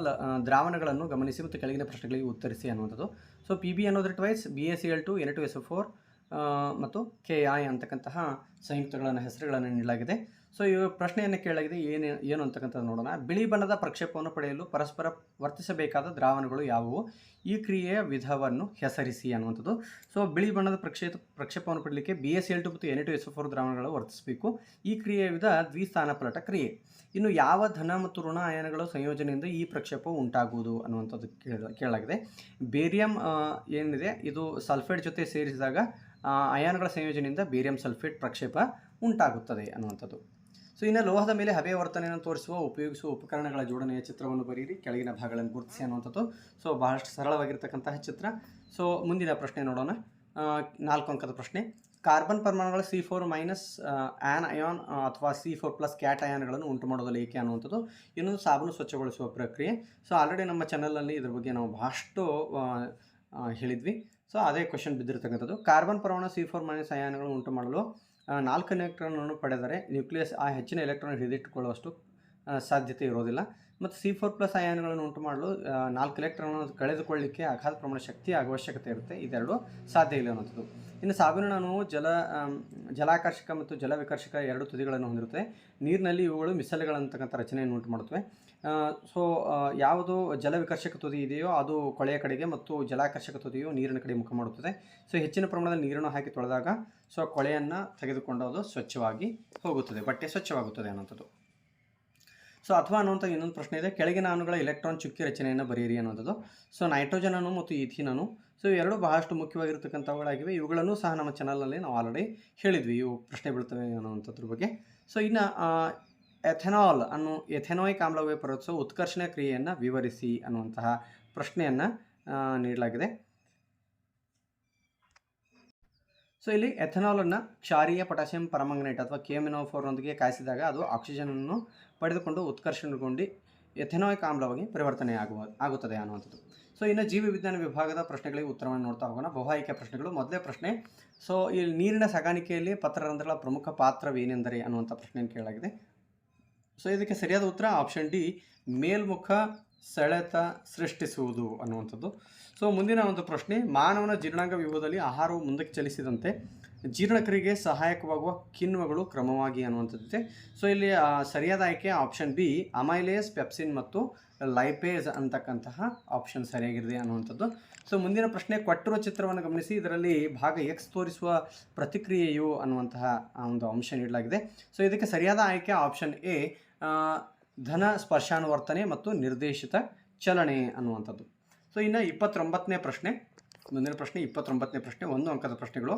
ದ್ರಾವಣಗಳನ್ನು ಗಮನಿಸಿ ಮತ್ತು ಕೆಳಗಿನ ಪ್ರಶ್ನೆಗಳಿಗೆ ಉತ್ತರಿಸಿ ಅನ್ನುವಂಥದ್ದು. ಸೊ PB ಅನ್ನೋದ್ರ ಟ್ವೈಸ್ BaCl2 Na2SO4 ಮತ್ತು KI ಅಂತಕ್ಕಂತಹ ಸಂಯುಕ್ತಗಳನ್ನು ಹೆಸರುಗಳನ್ನು ನೀಡಲಾಗಿದೆ. ಸೊ ಈ ಪ್ರಶ್ನೆಯನ್ನು ಕೇಳಲಾಗಿದೆ ಏನು ಅಂತಕ್ಕಂಥದ್ದು ನೋಡೋಣ. ಬಿಳಿ ಬಣ್ಣದ ಪ್ರಕ್ಷೇಪವನ್ನು ಪಡೆಯಲು ಪರಸ್ಪರ ವರ್ತಿಸಬೇಕಾದ ದ್ರಾವಣಗಳು ಯಾವುವು? ಈ ಕ್ರಿಯೆಯ ವಿಧವನ್ನು ಹೆಸರಿಸಿ ಅನ್ನುವಂಥದ್ದು. ಸೊ ಬಿಳಿ ಬಣ್ಣದ ಪ್ರಕ್ಷೇಪವನ್ನು ಪಡೆಯಲಿಕ್ಕೆ BaCl2 ಮತ್ತು Na2SO4 ದ್ರಾವಣಗಳು ವರ್ತಿಸಬೇಕು. ಈ ಕ್ರಿಯೆಯ ವಿಧ ದ್ವಿಸ್ಥಾನಪಲಟ ಕ್ರಿಯೆ. ಇನ್ನು ಯಾವ ಧನ ಮತ್ತು ಋಣ ಅಯಾನುಗಳ ಸಂಯೋಜನೆಯಿಂದ ಈ ಪ್ರಕ್ಷೇಪವು ಉಂಟಾಗುವುದು ಅನ್ನುವಂಥದ್ದು ಕೇಳಲಾಗಿದೆ. ಬೇರಿಯಂ ಏನಿದೆ ಇದು ಸಲ್ಫೇಟ್ ಜೊತೆ ಸೇರಿಸಿದಾಗ ಅಯಾನುಗಳ ಸಂಯೋಜನೆಯಿಂದ ಬೇರಿಯಂ ಸಲ್ಫೇಟ್ ಪ್ರಕ್ಷೇಪ ಉಂಟಾಗುತ್ತದೆ ಅನ್ನುವಂಥದ್ದು. ಸೊ ಇನ್ನು ಲೋಹದ ಮೇಲೆ ಹಬೆಯ ವರ್ತನೆಯನ್ನು ಉಪಯೋಗಿಸುವ ಉಪಕರಣಗಳ ಜೋಡಣೆಯ ಚಿತ್ರವನ್ನು ಬರೆಯಿರಿ, ಕೆಳಗಿನ ಭಾಗಗಳನ್ನು ಗುರುತಿಸಿ ಅನ್ನುವಂಥದ್ದು. ಸೊ ಬಹಳಷ್ಟು ಸರಳವಾಗಿರ್ತಕ್ಕಂತಹ ಚಿತ್ರ. ಸೊ ಮುಂದಿನ ಪ್ರಶ್ನೆ ನೋಡೋಣ. 4 ಅಂಕದ ಪ್ರಶ್ನೆ. ಕಾರ್ಬನ್ ಪರಮಾಣುಗಳು C4- ಆ್ಯನ್ ಅಯಾನ್ ಅಥವಾ C4+ ಕ್ಯಾಟ್ ಅಯಾನ್ಗಳನ್ನು ಉಂಟು ಮಾಡೋದಲ್ಲ ಏಕೆ ಅನ್ನುವಂಥದ್ದು. ಇನ್ನೊಂದು ಸಾಬೂನು ಸ್ವಚ್ಛಗೊಳಿಸುವ ಪ್ರಕ್ರಿಯೆ. ಸೊ ಆಲ್ರೆಡಿ ನಮ್ಮ ಚಾನಲಲ್ಲಿ ಇದ್ರ ಬಗ್ಗೆ ನಾವು ಬಹಳಷ್ಟು ಹೇಳಿದ್ವಿ. ಸೊ ಅದೇ ಕ್ವಶನ್ ಬಿದ್ದಿರ್ತಕ್ಕಂಥದ್ದು. ಕಾರ್ಬನ್ ಪರಮಾಣು C4- ಅಯಾನ್ಗಳನ್ನು ಉಂಟು ಮಾಡಲು 4 ಎಲೆಕ್ಟ್ರಾನ್ಗಳನ್ನು ಪಡೆದರೆ ನ್ಯೂಕ್ಲಿಯಸ್ ಆ ಹೆಚ್ಚಿನ ಎಲೆಕ್ಟ್ರಾನ್ ಹಿಡಿದಿಟ್ಟುಕೊಳ್ಳುವಷ್ಟು ಸಾಧ್ಯತೆ ಇರೋದಿಲ್ಲ. ಮತ್ತು C4+ ಅಯಾನ್ಗಳನ್ನು ಉಂಟು ಮಾಡಲು 4 ಎಲೆಕ್ಟ್ರಾನ್ಗಳನ್ನು ಕಳೆದುಕೊಳ್ಳಲಿಕ್ಕೆ ಅಗಾಧ ಪ್ರಮಾಣ ಶಕ್ತಿಯ ಅವಶ್ಯಕತೆ ಇರುತ್ತೆ. ಇದೆರಡು ಸಾಧ್ಯ ಇಲ್ಲ ಅನ್ನೋಂಥದ್ದು. ಇನ್ನು ಸಾಬೂನಿನ ಅಣುವು ಜಲಾಕರ್ಷಕ ಮತ್ತು ಜಲವಿಕರ್ಷಕ 2 ತುದಿಗಳನ್ನು ಹೊಂದಿರುತ್ತದೆ. ನೀರಿನಲ್ಲಿ ಇವುಗಳು ಮಿಸಲೆಗಳಂತಕ್ಕಂಥ ರಚನೆಯನ್ನು ಉಂಟು ಮಾಡುತ್ತವೆ. ಸೊ ಯಾವುದು ಜಲವಿಕರ್ಷಕ ತುದಿ ಇದೆಯೋ ಅದು ಕೊಳೆಯ ಕಡೆಗೆ ಮತ್ತು ಜಲಾಕರ್ಷಕ ತುದಿಯು ನೀರಿನ ಕಡೆ ಮುಖ ಮಾಡುತ್ತದೆ. ಸೊ ಹೆಚ್ಚಿನ ಪ್ರಮಾಣದಲ್ಲಿ ನೀರನ್ನು ಹಾಕಿ ತೊಳೆದಾಗ ಸೊ ಕೊಳೆಯನ್ನು ತೆಗೆದುಕೊಂಡು ಅದು ಸ್ವಚ್ಛವಾಗಿ ಹೋಗುತ್ತದೆ, ಬಟ್ಟೆ ಸ್ವಚ್ಛವಾಗುತ್ತದೆ ಅನ್ನೋಂಥದ್ದು. ಸೊ ಅಥವಾ ಅನ್ನುವಂಥ ಇನ್ನೊಂದು ಪ್ರಶ್ನೆ ಇದೆ. ಕೆಳಗಿನ ಅಣುಗಳ ಇಲೆಕ್ಟ್ರಾನ್ ಚುಕ್ಕಿ ರಚನೆಯನ್ನು ಬರೆಯಿರಿ ಅನ್ನೋದು. ಸೊ ನೈಟ್ರೋಜನ್ ಅಣು ಮತ್ತು ಈಥೀನ್ ಅಣು. ಸೊ ಇವೆರಡು ಬಹಳಷ್ಟು ಮುಖ್ಯವಾಗಿರ್ತಕ್ಕಂಥವುಗಳಾಗಿವೆ. ಇವುಗಳನ್ನು ಸಹ ನಮ್ಮ ಚಾನಲ್ನಲ್ಲಿ ನಾವು ಆಲ್ರೆಡಿ ಹೇಳಿದ್ವಿ, ಇವು ಪ್ರಶ್ನೆ ಬೀಳ್ತವೆ ಅನ್ನೋವಂಥದ್ರ ಬಗ್ಗೆ. ಸೊ ಇನ್ನು ಎಥೆನಾಲ್ ಎಥೆನಾಯಿಕ್ ಆಮ್ಲವೇ ಪರಿವರ್ತಿಸುವ ಉತ್ಕರ್ಷಣ ಕ್ರಿಯೆಯನ್ನು ವಿವರಿಸಿ ಅನ್ನುವಂತಹ ಪ್ರಶ್ನೆಯನ್ನು ನೀಡಲಾಗಿದೆ. ಸೊ ಇಲ್ಲಿ ಎಥೆನಾಲನ್ನು ಕ್ಷಾರೀಯ ಪೊಟ್ಯಾಸಿಯಂ ಪರಮಾಂಗನೇಟ್ ಅಥವಾ KMnO4ನೊಂದಿಗೆ ಕಾಯಿಸಿದಾಗ ಅದು ಆಕ್ಸಿಜನನ್ನು ಪಡೆದುಕೊಂಡು ಉತ್ಕರ್ಷಣಗೊಂಡು ಎಥೆನಾಯಿಕ್ ಆಮ್ಲವಾಗಿ ಪರಿವರ್ತನೆ ಆಗುತ್ತದೆ ಅನ್ನುವಂಥದ್ದು. ಸೊ ಇನ್ನು ಜೀವ ವಿಜ್ಞಾನ ವಿಭಾಗದ ಪ್ರಶ್ನೆಗಳಿಗೆ ಉತ್ತರವನ್ನು ನೋಡ್ತಾ ಹೋಗೋಣ. ಬಹು ಆಯ್ಕೆ ಪ್ರಶ್ನೆಗಳು. ಮೊದಲೇ ಪ್ರಶ್ನೆ. ಸೊ ಇಲ್ಲಿ ನೀರಿನ ಸಾಗಾಣಿಕೆಯಲ್ಲಿ ಪತ್ರರಂಧ್ರಗಳ ಪ್ರಮುಖ ಪಾತ್ರವೇನೆಂದರೆ ಅನ್ನುವಂಥ ಪ್ರಶ್ನೆಯನ್ನು ಕೇಳಲಾಗಿದೆ. ಸೊ ಇದಕ್ಕೆ ಸರಿಯಾದ ಉತ್ತರ ಆಪ್ಷನ್ ಡಿ, ಮೇಲ್ಮುಖ ಸೆಳೆತ ಸೃಷ್ಟಿಸುವುದು ಅನ್ನುವಂಥದ್ದು. ಸೊ ಮುಂದಿನ ಒಂದು ಪ್ರಶ್ನೆ. ಮಾನವನ ಜೀರ್ಣಾಂಗ ವ್ಯೂಹದಲ್ಲಿ ಆಹಾರವು ಮುಂದಕ್ಕೆ ಚಲಿಸಿದಂತೆ ಜೀರ್ಣಕ್ರಿಯೆಗೆ ಸಹಾಯಕವಾಗುವ ಕಿಣ್ವಗಳು ಕ್ರಮವಾಗಿ ಅನ್ನುವಂಥದ್ದಿದೆ. ಸೊ ಇಲ್ಲಿ ಸರಿಯಾದ ಆಯ್ಕೆ ಆಪ್ಷನ್ ಬಿ, ಅಮೈಲೇಸ್, ಪೆಪ್ಸಿನ್ ಮತ್ತು ಲೈಪೇಸ್ ಅಂತಕ್ಕಂತಹ ಆಪ್ಷನ್ ಸರಿಯಾಗಿದೆ ಅನ್ನುವಂಥದ್ದು. ಸೊ ಮುಂದಿನ ಪ್ರಶ್ನೆ. ಕೊಟ್ಟಿರುವ ಚಿತ್ರವನ್ನು ಗಮನಿಸಿ, ಇದರಲ್ಲಿ ಭಾಗ X ತೋರಿಸುವ ಪ್ರತಿಕ್ರಿಯೆಯು ಅನ್ನುವಂತಹ ಒಂದು ಅಂಶ ನೀಡಲಾಗಿದೆ. ಸೊ ಇದಕ್ಕೆ ಸರಿಯಾದ ಆಯ್ಕೆ ಆಪ್ಷನ್ ಎ, ಧನ ಸ್ಪರ್ಶಾನುವರ್ತನೆ ಮತ್ತು ನಿರ್ದೇಶಿತ ಚಲನೆ ಅನ್ನುವಂಥದ್ದು. ಸೊ ಇನ್ನು 29ನೇ ಪ್ರಶ್ನೆ. ಮುಂದಿನ ಪ್ರಶ್ನೆ 29ನೇ ಪ್ರಶ್ನೆ, 1 ಅಂಕದ ಪ್ರಶ್ನೆಗಳು.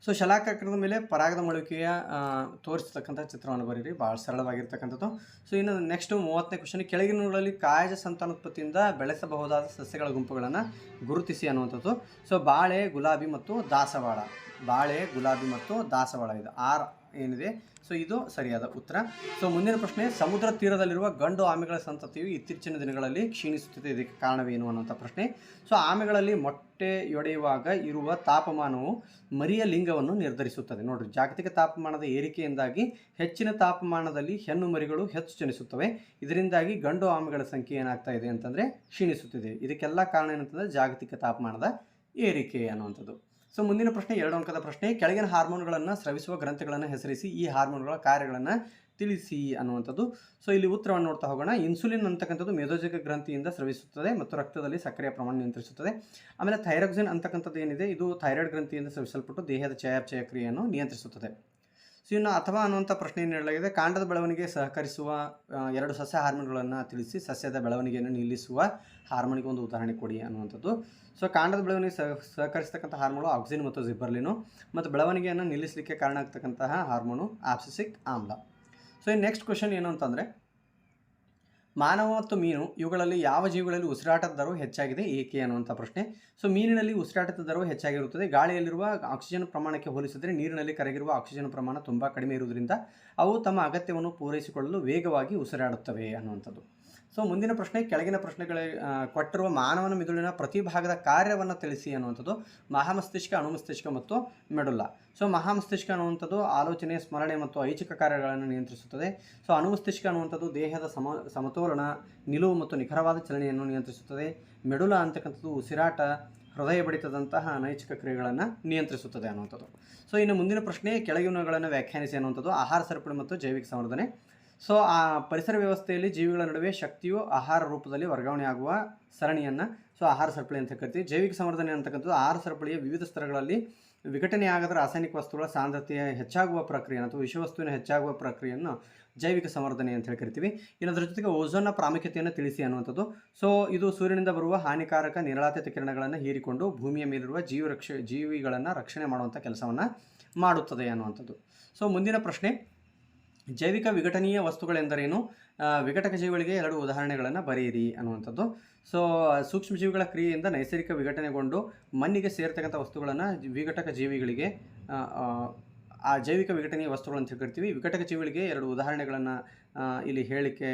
ಸೊ ಶಲಾಕಾಕರದ ಮೇಲೆ ಪರಾಗದ ಮೊಳಕೆಯ ತೋರಿಸ್ತಕ್ಕಂಥ ಚಿತ್ರವನ್ನು ಬರೀರಿ, ಭಾಳ ಸರಳವಾಗಿರ್ತಕ್ಕಂಥದ್ದು. ಸೊ ಇನ್ನು ನೆಕ್ಸ್ಟು 30ನೇ ಕ್ವಶನ್. ಕೆಳಗಿನವುಗಳಲ್ಲಿ ಕಾಯಜ ಸಂತಾನೋತ್ಪತ್ತಿಯಿಂದ ಬೆಳೆಸಬಹುದಾದ ಸಸ್ಯಗಳ ಗುಂಪುಗಳನ್ನು ಗುರುತಿಸಿ ಅನ್ನುವಂಥದ್ದು. ಸೊ ಬಾಳೆ, ಗುಲಾಬಿ ಮತ್ತು ದಾಸವಾಳ. ಬಾಳೆ, ಗುಲಾಬಿ ಮತ್ತು ದಾಸವಾಳ, ಇದು ಆರ್ ಏನಿದೆ. ಸೊ ಇದು ಸರಿಯಾದ ಉತ್ತರ. ಸೊ ಮುಂದಿನ ಪ್ರಶ್ನೆ. ಸಮುದ್ರ ತೀರದಲ್ಲಿರುವ ಗಂಡು ಆಮೆಗಳ ಸಂತತಿಯು ಇತ್ತೀಚಿನ ದಿನಗಳಲ್ಲಿ ಕ್ಷೀಣಿಸುತ್ತಿದೆ, ಇದಕ್ಕೆ ಕಾರಣವೇನು ಅನ್ನುವಂಥ ಪ್ರಶ್ನೆ. ಸೊ ಆಮೆಗಳಲ್ಲಿ ಮೊಟ್ಟೆಯೊಡೆಯುವಾಗ ಇರುವ ತಾಪಮಾನವು ಮರಿಯ ಲಿಂಗವನ್ನು ನಿರ್ಧರಿಸುತ್ತದೆ. ನೋಡಿರಿ, ಜಾಗತಿಕ ತಾಪಮಾನದ ಏರಿಕೆಯಿಂದಾಗಿ ಹೆಚ್ಚಿನ ತಾಪಮಾನದಲ್ಲಿ ಹೆಣ್ಣು ಮರಿಗಳು ಹೆಚ್ಚು ಜನಿಸುತ್ತವೆ. ಇದರಿಂದಾಗಿ ಗಂಡು ಆಮೆಗಳ ಸಂಖ್ಯೆ ಏನಾಗ್ತಾ ಇದೆ ಅಂತಂದರೆ ಕ್ಷೀಣಿಸುತ್ತಿದೆ. ಇದಕ್ಕೆಲ್ಲ ಕಾರಣ ಏನಂತಂದರೆ ಜಾಗತಿಕ ತಾಪಮಾನದ ಏರಿಕೆ ಅನ್ನುವಂಥದ್ದು. ಸೊ ಮುಂದಿನ ಪ್ರಶ್ನೆ 2 ಅಂಕದ ಪ್ರಶ್ನೆ. ಕೆಳಗಿನ ಹಾರ್ಮೋನ್ಗಳನ್ನು ಸ್ರವಿಸುವ ಗ್ರಂಥಿಗಳನ್ನು ಹೆಸರಿಸಿ, ಈ ಹಾರ್ಮೋನ್ಗಳ ಕಾರ್ಯಗಳನ್ನು ತಿಳಿಸಿ ಅನ್ನುವಂಥದ್ದು. ಸೊ ಇಲ್ಲಿ ಉತ್ತರವನ್ನು ನೋಡ್ತಾ ಹೋಗೋಣ. ಇನ್ಸುಲಿನ್ ಅಂತಕ್ಕಂಥದ್ದು ಮೇದೋಜಕ ಗ್ರಂಥಿಯಿಂದ ಸ್ರವಿಸುತ್ತದೆ ಮತ್ತು ರಕ್ತದಲ್ಲಿ ಸಕ್ಕರೆಯ ಪ್ರಮಾಣ ನಿಯಂತ್ರಿಸುತ್ತದೆ. ಆಮೇಲೆ ಥೈರಾಕ್ಸಿನ್ ಅಂತಕ್ಕಂಥದ್ದು ಏನಿದೆ, ಇದು ಥೈರಾಯ್ಡ್ ಗ್ರಂಥಿಯಿಂದ ಸ್ರವಿಸಲ್ಪಟ್ಟು ದೇಹದ ಚಯಾಪಚಯ ಕ್ರಿಯೆಯನ್ನು ನಿಯಂತ್ರಿಸುತ್ತದೆ. ಸೊ ಇನ್ನು ಅಥವಾ ಅನ್ನುವಂಥ ಪ್ರಶ್ನೆ ನೀಡಲಾಗಿದೆ. ಕಾಂಡದ ಬೆಳವಣಿಗೆ ಸಹಕರಿಸುವ 2 ಸಸ್ಯ ಹಾರ್ಮೋನ್ಗಳನ್ನು ತಿಳಿಸಿ, ಸಸ್ಯದ ಬೆಳವಣಿಗೆಯನ್ನು ನಿಲ್ಲಿಸುವ ಹಾರ್ಮೋನಿಗೆ ಒಂದು ಉದಾಹರಣೆ ಕೊಡಿ ಅನ್ನುವಂಥದ್ದು. ಸೊ ಕಾಂಡದ ಬೆಳವಣಿಗೆ ಸಹಕರಿಸ್ತಕ್ಕಂಥ ಹಾರ್ಮೋನು ಆಕ್ಸಿನ್ ಮತ್ತು ಜಿಬ್ಬರ್ಲಿನು, ಮತ್ತು ಬೆಳವಣಿಗೆಯನ್ನು ನಿಲ್ಲಿಸಲಿಕ್ಕೆ ಕಾರಣ ಆಗ್ತಕ್ಕಂತಹ ಹಾರ್ಮೋನು ಆಬ್ಸಿಸಿಕ್ ಆಮ್ಲ. ಸೊ ಇನ್ನು ನೆಕ್ಸ್ಟ್ ಕ್ವಶನ್ ಏನು ಅಂತಂದರೆ, ಮಾನವ ಮತ್ತು ಮೀನು ಇವುಗಳಲ್ಲಿ ಯಾವ ಜೀವಿಗಳಲ್ಲಿ ಉಸಿರಾಟದ ದರವು ಹೆಚ್ಚಾಗಿದೆ ಏಕೆ ಅನ್ನುವಂಥ ಪ್ರಶ್ನೆ. ಸೊ ಮೀನಿನಲ್ಲಿ ಉಸಿರಾಟದ ದರವು ಹೆಚ್ಚಾಗಿರುತ್ತದೆ. ಗಾಳಿಯಲ್ಲಿರುವ ಆಕ್ಸಿಜನ್ ಪ್ರಮಾಣಕ್ಕೆ ಹೋಲಿಸಿದರೆ ನೀರಿನಲ್ಲಿ ಕರಗಿರುವ ಆಕ್ಸಿಜನ್ ಪ್ರಮಾಣ ತುಂಬ ಕಡಿಮೆ ಇರುವುದರಿಂದ ಅವು ತಮ್ಮ ಅಗತ್ಯವನ್ನು ಪೂರೈಸಿಕೊಳ್ಳಲು ವೇಗವಾಗಿ ಉಸಿರಾಡುತ್ತವೆ ಅನ್ನುವಂಥದ್ದು. ಸೊ ಮುಂದಿನ ಪ್ರಶ್ನೆ, ಕೆಳಗಿನ ಪ್ರಶ್ನೆಗಳ ಕೊಟ್ಟಿರುವ ಮಾನವನ ಮಿದುಳಿನ ಪ್ರತಿ ಭಾಗದ ಕಾರ್ಯವನ್ನು ತಿಳಿಸಿ ಅನ್ನುವಂಥದ್ದು. ಮಹಾಮಸ್ತಿಷ್ಕ, ಅಣುಮಸ್ತಿಷ್ಕ ಮತ್ತು ಮೆಡುಲ್ಲ. ಸೊ ಮಹಾಮಸ್ತಿಷ್ಕ ಅನ್ನುವಂಥದ್ದು ಆಲೋಚನೆ, ಸ್ಮರಣೆ ಮತ್ತು ಐಚ್ಛಿಕ ಕಾರ್ಯಗಳನ್ನು ನಿಯಂತ್ರಿಸುತ್ತದೆ. ಸೊ ಅಣುಮಸ್ತಿಷ್ಕ ಅನ್ನುವಂಥದ್ದು ದೇಹದ ಸಮತೋಲನ, ನಿಲುವು ಮತ್ತು ನಿಖರವಾದ ಚಲನೆಯನ್ನು ನಿಯಂತ್ರಿಸುತ್ತದೆ. ಮೆಡುಲ ಅಂತಕ್ಕಂಥದ್ದು ಉಸಿರಾಟ, ಹೃದಯ ಬಡಿತದಂತಹ ಅನೈಚ್ಛಿಕ ಕ್ರಿಯೆಗಳನ್ನು ನಿಯಂತ್ರಿಸುತ್ತದೆ ಅನ್ನುವಂಥದ್ದು. ಸೊ ಇನ್ನು ಮುಂದಿನ ಪ್ರಶ್ನೆ, ಕೆಳಗಿನವುಗಳನ್ನು ವ್ಯಾಖ್ಯಾನಿಸಿ ಅನ್ನುವಂಥದ್ದು. ಆಹಾರ ಸರಪಳಿ ಮತ್ತು ಜೈವಿಕ ಸಂವರ್ಧನೆ. ಸೊ ಆ ಪರಿಸರ ವ್ಯವಸ್ಥೆಯಲ್ಲಿ ಜೀವಿಗಳ ನಡುವೆ ಶಕ್ತಿಯು ಆಹಾರ ರೂಪದಲ್ಲಿ ವರ್ಗಾವಣೆ ಆಗುವ ಸರಣಿಯನ್ನು ಸೊ ಆಹಾರ ಸರಪಳಿ ಅಂತ ಕರಿತೀವಿ. ಜೈವಿಕ ಸಂವರ್ಧನೆ ಅಂತಕ್ಕಂಥದ್ದು ಆಹಾರ ಸರಪಳಿಯ ವಿವಿಧ ಸ್ತರಗಳಲ್ಲಿ ವಿಘಟನೆಯಾಗದ ರಾಸಾಯನಿಕ ವಸ್ತುಗಳ ಸಾಂದ್ರತೆಯ ಹೆಚ್ಚಾಗುವ ಪ್ರಕ್ರಿಯೆ ಅಥವಾ ವಿಷವಸ್ತುವಿನ ಹೆಚ್ಚಾಗುವ ಪ್ರಕ್ರಿಯೆಯನ್ನು ಜೈವಿಕ ಸಂವರ್ಧನೆ ಅಂತ ಹೇಳಿ ಕರಿತೀವಿ. ಇನ್ನೊಂದರ ಜೊತೆಗೆ ಓಝೋನ್ನ ಪ್ರಾಮುಖ್ಯತೆಯನ್ನು ತಿಳಿಸಿ ಅನ್ನುವಂಥದ್ದು. ಸೊ ಇದು ಸೂರ್ಯನಿಂದ ಬರುವ ಹಾನಿಕಾರಕ ನಿರಳಾತೀತ ಕಿರಣಗಳನ್ನು ಹೀರಿಕೊಂಡು ಭೂಮಿಯ ಮೇಲಿರುವ ಜೀವಿಗಳನ್ನು ರಕ್ಷಣೆ ಮಾಡುವಂಥ ಕೆಲಸವನ್ನು ಮಾಡುತ್ತದೆ ಅನ್ನುವಂಥದ್ದು. ಸೊ ಮುಂದಿನ ಪ್ರಶ್ನೆ, ಜೈವಿಕ ವಿಘಟನೀಯ ವಸ್ತುಗಳೆಂದರೇನು? ವಿಘಟಕ ಜೀವಿಗಳಿಗೆ 2 ಉದಾಹರಣೆಗಳನ್ನು ಬರೆಯಿರಿ ಅನ್ನುವಂಥದ್ದು. ಸೊ ಸೂಕ್ಷ್ಮಜೀವಿಗಳ ಕ್ರಿಯೆಯಿಂದ ನೈಸರ್ಗಿಕ ವಿಘಟನೆಗೊಂಡು ಮಣ್ಣಿಗೆ ಸೇರ್ತಕ್ಕಂಥ ವಸ್ತುಗಳನ್ನು ವಿಘಟಕ ಜೀವಿಗಳಿಗೆ ಆ ಜೈವಿಕ ವಿಘಟನೀಯ ವಸ್ತುಗಳಂತ ಕರಿತೀವಿ. ವಿಘಟಕ ಜೀವಿಗಳಿಗೆ 2 ಉದಾಹರಣೆಗಳನ್ನು ಇಲ್ಲಿ ಹೇಳಲಿಕ್ಕೆ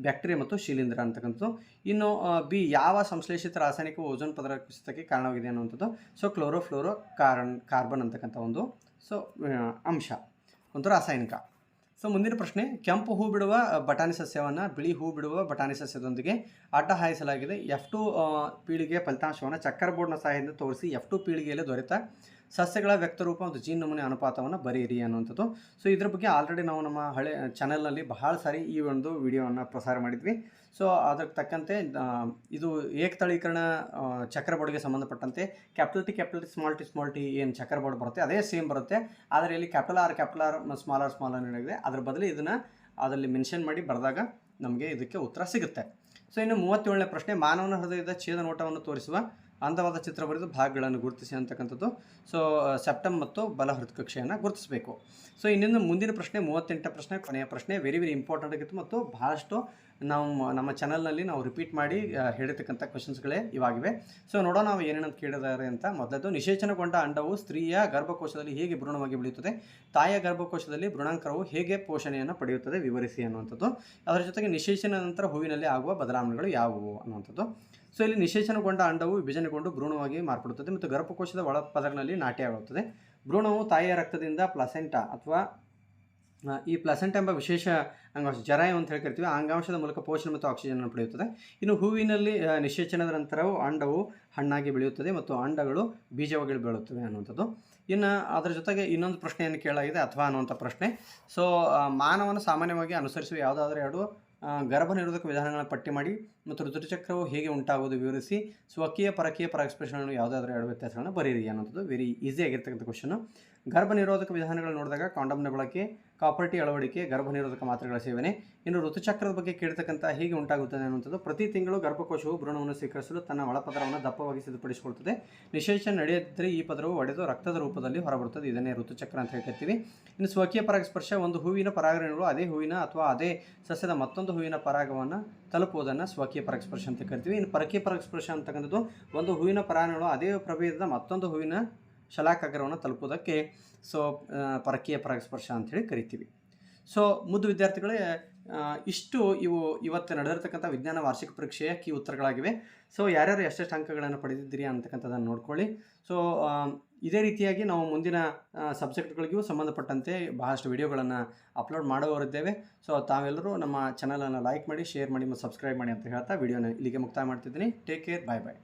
ಬ್ಯಾಕ್ಟೀರಿಯಾ ಮತ್ತು ಶಿಲೀಂಧ್ರ ಅಂತಕ್ಕಂಥದ್ದು. ಇನ್ನು ಬಿ, ಯಾವ ಸಂಶ್ಲೇಷಿತ ರಾಸಾಯನಿಕವು ಓಝೋನ್ ಪದರ ಕುಸಿತಕ್ಕೆ ಕಾರಣವಾಗಿದೆ ಅನ್ನುವಂಥದ್ದು. ಸೊ ಕ್ಲೋರೋಫ್ಲೋರೋ ಕಾರ್ಬನ್ ಅಂತಕ್ಕಂಥ ಒಂದು ಅಂಶ, ಒಂದು ರಾಸಾಯನಿಕ. ಸೊ ಮುಂದಿನ ಪ್ರಶ್ನೆ, ಕೆಂಪು ಹೂ ಬಿಡುವ ಬಟಾಣಿ ಸಸ್ಯವನ್ನು ಬಿಳಿ ಹೂ ಬಿಡುವ ಬಟಾಣಿ ಸಸ್ಯದೊಂದಿಗೆ ಅಡ್ಡ ಹಾಯಿಸಲಾಗಿದೆ. F2 ಪೀಳಿಗೆಯ ಫಲಿತಾಂಶವನ್ನು ಚಕ್ಕರ್ ಬೋರ್ಡ್ನ ಸಹಾಯದಿಂದ ತೋರಿಸಿ F2 ಪೀಳಿಗೆಯಲ್ಲಿ ದೊರೆತ ಸಸ್ಯಗಳ ವ್ಯಕ್ತರೂಪ ಮತ್ತು ಜೀನ್ ನಮೂನೆ ಅನುಪಾತವನ್ನು ಬರೆಯಿರಿ ಅನ್ನುವಂಥದ್ದು. ಸೊ ಇದ್ರ ಬಗ್ಗೆ ಆಲ್ರೆಡಿ ನಾವು ನಮ್ಮ ಹಳೆ ಚಾನಲ್ನಲ್ಲಿ ಬಹಳ ಸಾರಿ ಈ ಒಂದು ವಿಡಿಯೋವನ್ನು ಪ್ರಸಾರ ಮಾಡಿದ್ವಿ. ಸೊ ಅದಕ್ಕೆ ತಕ್ಕಂತೆ ಇದು ಏಕತಳೀಕರಣ ಚಕ್ರ ಬೋರ್ಡ್ಗೆ ಸಂಬಂಧಪಟ್ಟಂತೆ ಕ್ಯಾಪಿಟಲ್ ಟಿ, ಸ್ಮಾಲ್ ಟಿ ಏನು ಚಕ್ರ ಬೋರ್ಡ್ ಬರುತ್ತೆ ಅದೇ ಸೇಮ್ ಬರುತ್ತೆ. ಆದರೆ ಇಲ್ಲಿ ಕ್ಯಾಪಿಟಲ್ ಆರ್ ಸ್ಮಾಲ್ ಆರ್ ಏನಿದೆ ಅದ್ರ ಬದಲು ಇದನ್ನು ಅದರಲ್ಲಿ ಮೆನ್ಷನ್ ಮಾಡಿ ಬರೆದಾಗ ನಮಗೆ ಇದಕ್ಕೆ ಉತ್ತರ ಸಿಗುತ್ತೆ. ಸೊ ಇನ್ನು 37ನೇ ಪ್ರಶ್ನೆ, ಮಾನವನ ಹೃದಯದ ಛೇದ ನೋಟವನ್ನು ತೋರಿಸುವ ಅಂದವಾದ ಚಿತ್ರ ಬರೆದು ಭಾಗಗಳನ್ನು ಗುರುತಿಸಿ ಅಂತಕ್ಕಂಥದ್ದು. ಸೊ ಸೆಪ್ಟಮ್ ಮತ್ತು ಬಲ ಹೃತ್ಕಕ್ಷೆಯನ್ನು ಗುರುತಿಸಬೇಕು. ಸೊ ಇನ್ನೊಂದು ಮುಂದಿನ ಪ್ರಶ್ನೆ 38ನೇ ಪ್ರಶ್ನೆ, ಕೊನೆಯ ಪ್ರಶ್ನೆ, ವೆರಿ ಇಂಪಾರ್ಟೆಂಟ್ ಆಗಿತ್ತು ಮತ್ತು ಬಹಳಷ್ಟು ನಾವು ನಮ್ಮ ಚಾನಲ್ನಲ್ಲಿ ನಾವು ರಿಪೀಟ್ ಮಾಡಿ ಹೇಳಿರ್ತಕ್ಕಂಥ ಕ್ವಶನ್ಸ್ಗಳೇ ಇವಾಗಿವೆ. ಸೊ ನೋಡೋಣ ನಾವು ಏನೇನಂತ ಕೇಳಿದ್ದಾರೆ ಅಂತ. ಮೊದಲದು, ನಿಷೇಚನಗೊಂಡ ಅಂಡವು ಸ್ತ್ರೀಯ ಗರ್ಭಕೋಶದಲ್ಲಿ ಹೇಗೆ ಭ್ರೂಣವಾಗಿ ಬೆಳೆಯುತ್ತದೆ? ತಾಯಿಯ ಗರ್ಭಕೋಶದಲ್ಲಿ ಭ್ರೂಣಾಂಕರವು ಹೇಗೆ ಪೋಷಣೆಯನ್ನು ಪಡೆಯುತ್ತದೆ? ವಿವರಿಸಿ ಅನ್ನುವಂಥದ್ದು. ಅದರ ಜೊತೆಗೆ ನಿಷೇಚನ ನಂತರ ಹೂವಿನಲ್ಲಿ ಆಗುವ ಬದಲಾವಣೆಗಳು ಯಾವುವು ಅನ್ನುವಂಥದ್ದು. ಸೊ ಇಲ್ಲಿ ನಿಷೇಚನಗೊಂಡ ಅಂಡವು ವಿಭಜನೆಗೊಂಡು ಭ್ರೂಣವಾಗಿ ಮಾರ್ಪಡುತ್ತದೆ ಮತ್ತು ಗರ್ಭಕೋಶದ ಒಳಪದರಿನಲ್ಲಿ ನಾಟಿಯಾಗುತ್ತದೆ. ಭ್ರೂಣವು ತಾಯಿಯ ರಕ್ತದಿಂದ ಪ್ಲಸೆಂಟಾ ಅಥವಾ ಈ ಪ್ಲಸೆಂಟಾ ಎಂಬ ವಿಶೇಷ ಅಂಗಾಂಶ, ಜರಾಯು ಅಂತ ಹೇಳಿ ಕರಿತೀವಿ, ಆ ಅಂಗಾಂಶದ ಮೂಲಕ ಪೋಷಣೆ ಮತ್ತು ಆಕ್ಸಿಜನ್ ಪಡೆಯುತ್ತದೆ. ಇನ್ನು ಹೂವಿನಲ್ಲಿ ನಿಷೇಚನದ ನಂತರವು ಅಂಡವು ಹಣ್ಣಾಗಿ ಬೆಳೆಯುತ್ತದೆ ಮತ್ತು ಅಂಡಗಳು ಬೀಜವಾಗಿ ಬೆಳೆಯುತ್ತವೆ ಅನ್ನುವಂಥದ್ದು. ಇನ್ನು ಅದರ ಜೊತೆಗೆ ಇನ್ನೊಂದು ಪ್ರಶ್ನೆಯನ್ನು ಕೇಳಲಾಗಿದೆ, ಅಥವಾ ಅನ್ನುವಂಥ ಪ್ರಶ್ನೆ. ಸೊ ಮಾನವನ ಸಾಮಾನ್ಯವಾಗಿ ಅನುಸರಿಸುವ ಯಾವುದಾದ್ರೂ 2 ಗರ್ಭ ನಿರೋಧಕ ವಿಧಾನಗಳನ್ನು ಪಟ್ಟಿ ಮಾಡಿ ಮತ್ತು ಋತುಚಕ್ರವು ಹೇಗೆ ಉಂಟಾಗುವುದು ವಿವರಿಸಿ. ಸ್ವಕೀಯ ಪರಕೀಯ ಪರಾಗಸ್ಪರ್ಶವನ್ನು ಯಾವುದಾದ್ರೂ 2 ವ್ಯತ್ಯಾಸಗಳನ್ನು ಬರೀರಿ ಅನ್ನೋದು ವೆರಿ ಈಸಿ ಆಗಿರ್ತಕ್ಕಂಥ ಕ್ವಶನು. ಗರ್ಭ ನಿರೋಧಕ ವಿಧಾನಗಳು ನೋಡಿದಾಗ ಕಾಂಡಮ್ನ ಬಳಕೆ, ಕಾಪರ್ ಟಿ ಅಳವಡಿಕೆ, ಗರ್ಭ ನಿರೋಧಕ ಮಾತ್ರೆಗಳ ಸೇವನೆ. ಇನ್ನು ಋತುಚಕ್ರದ ಬಗ್ಗೆ ಕೇಳ್ತಕ್ಕಂಥ ಹೇಗೆ ಉಂಟಾಗುತ್ತದೆ ಅನ್ನುವಂಥದ್ದು. ಪ್ರತಿ ತಿಂಗಳು ಗರ್ಭಕೋಶವು ಭ್ರೂಣವನ್ನು ಸ್ವೀಕರಿಸಲು ತನ್ನ ಒಳಪದರವನ್ನು ದಪ್ಪವಾಗಿ ಸಿದ್ಧಪಡಿಸಿಕೊಳ್ಳುತ್ತದೆ. ನಿಷೇಚನ ನಡೆಯದಿದ್ದರೆ ಈ ಪದರವು ಒಡೆದು ರಕ್ತದ ರೂಪದಲ್ಲಿ ಹೊರಬರುತ್ತದೆ. ಇದನ್ನೇ ಋತುಚಕ್ರ ಅಂತ ಹೇಳ್ತೀವಿ. ಇನ್ನು ಸ್ವಕೀಯ ಪರಾಗಸ್ಪರ್ಶ, ಒಂದು ಹೂವಿನ ಪರಾಗರೇಣುಗಳು ಅದೇ ಹೂವಿನ ಅಥವಾ ಅದೇ ಸಸ್ಯದ ಮತ್ತೊಂದು ಹೂವಿನ ಪರಾಗವನ್ನು ತಲುಪುವುದನ್ನು ಸ್ವಕೀಯ ಪರಾಗಸ್ಪರ್ಶ ಅಂತ ಕರಿತೀವಿ. ಇನ್ನು ಪರಕೀಯ ಪರಾಗಸ್ಪರ್ಶ ಅಂತಕ್ಕಂಥದ್ದು ಒಂದು ಹೂವಿನ ಪರಾಗರೇಣುಗಳು ಅದೇ ಪ್ರಭೇದದ ಮತ್ತೊಂದು ಹೂವಿನ ಶಲಾಕಾಗ್ರವನ್ನು ತಲುಪುವುದಕ್ಕೆ ಪರಕೀಯ ಪರಾಗಸ್ಪರ್ಶ ಅಂಥೇಳಿ ಕರಿತೀವಿ. ಸೊ ಮುದ್ದು ವಿದ್ಯಾರ್ಥಿಗಳೇ, ಇಷ್ಟು ಇವತ್ತು ನಡೆದಿರ್ತಕ್ಕಂಥ ವಿಜ್ಞಾನ ವಾರ್ಷಿಕ ಪರೀಕ್ಷೆಯ ಕೀ ಉತ್ತರಗಳಾಗಿವೆ. ಸೊ ಯಾರ್ಯಾರು ಎಷ್ಟೆಷ್ಟು ಅಂಕಗಳನ್ನು ಪಡೆದಿದ್ದೀರಿ ಅಂತಕ್ಕಂಥದ್ದನ್ನು ನೋಡ್ಕೊಳ್ಳಿ. ಸೊ ಇದೇ ರೀತಿಯಾಗಿ ನಾವು ಮುಂದಿನ ಸಬ್ಜೆಕ್ಟ್ಗಳಿಗೂ ಸಂಬಂಧಪಟ್ಟಂತೆ ಬಹಳಷ್ಟು ವಿಡಿಯೋಗಳನ್ನು ಅಪ್ಲೋಡ್ ಮಾಡೋರಿದ್ದೇವೆ. ಸೊ ತಾವೆಲ್ಲರೂ ನಮ್ಮ ಚಾನಲನ್ನು ಲೈಕ್ ಮಾಡಿ, ಶೇರ್ ಮಾಡಿ ಮತ್ತು ಸಬ್ಸ್ಕ್ರೈಬ್ ಮಾಡಿ ಅಂತ ಹೇಳ್ತಾ ವಿಡಿಯೋನ ಇಲ್ಲಿಗೆ ಮುಕ್ತಾಯ ಮಾಡ್ತಿದ್ದೀನಿ. ಟೇಕ್ ಕೇರ್, ಬಾಯ್ ಬಾಯ್.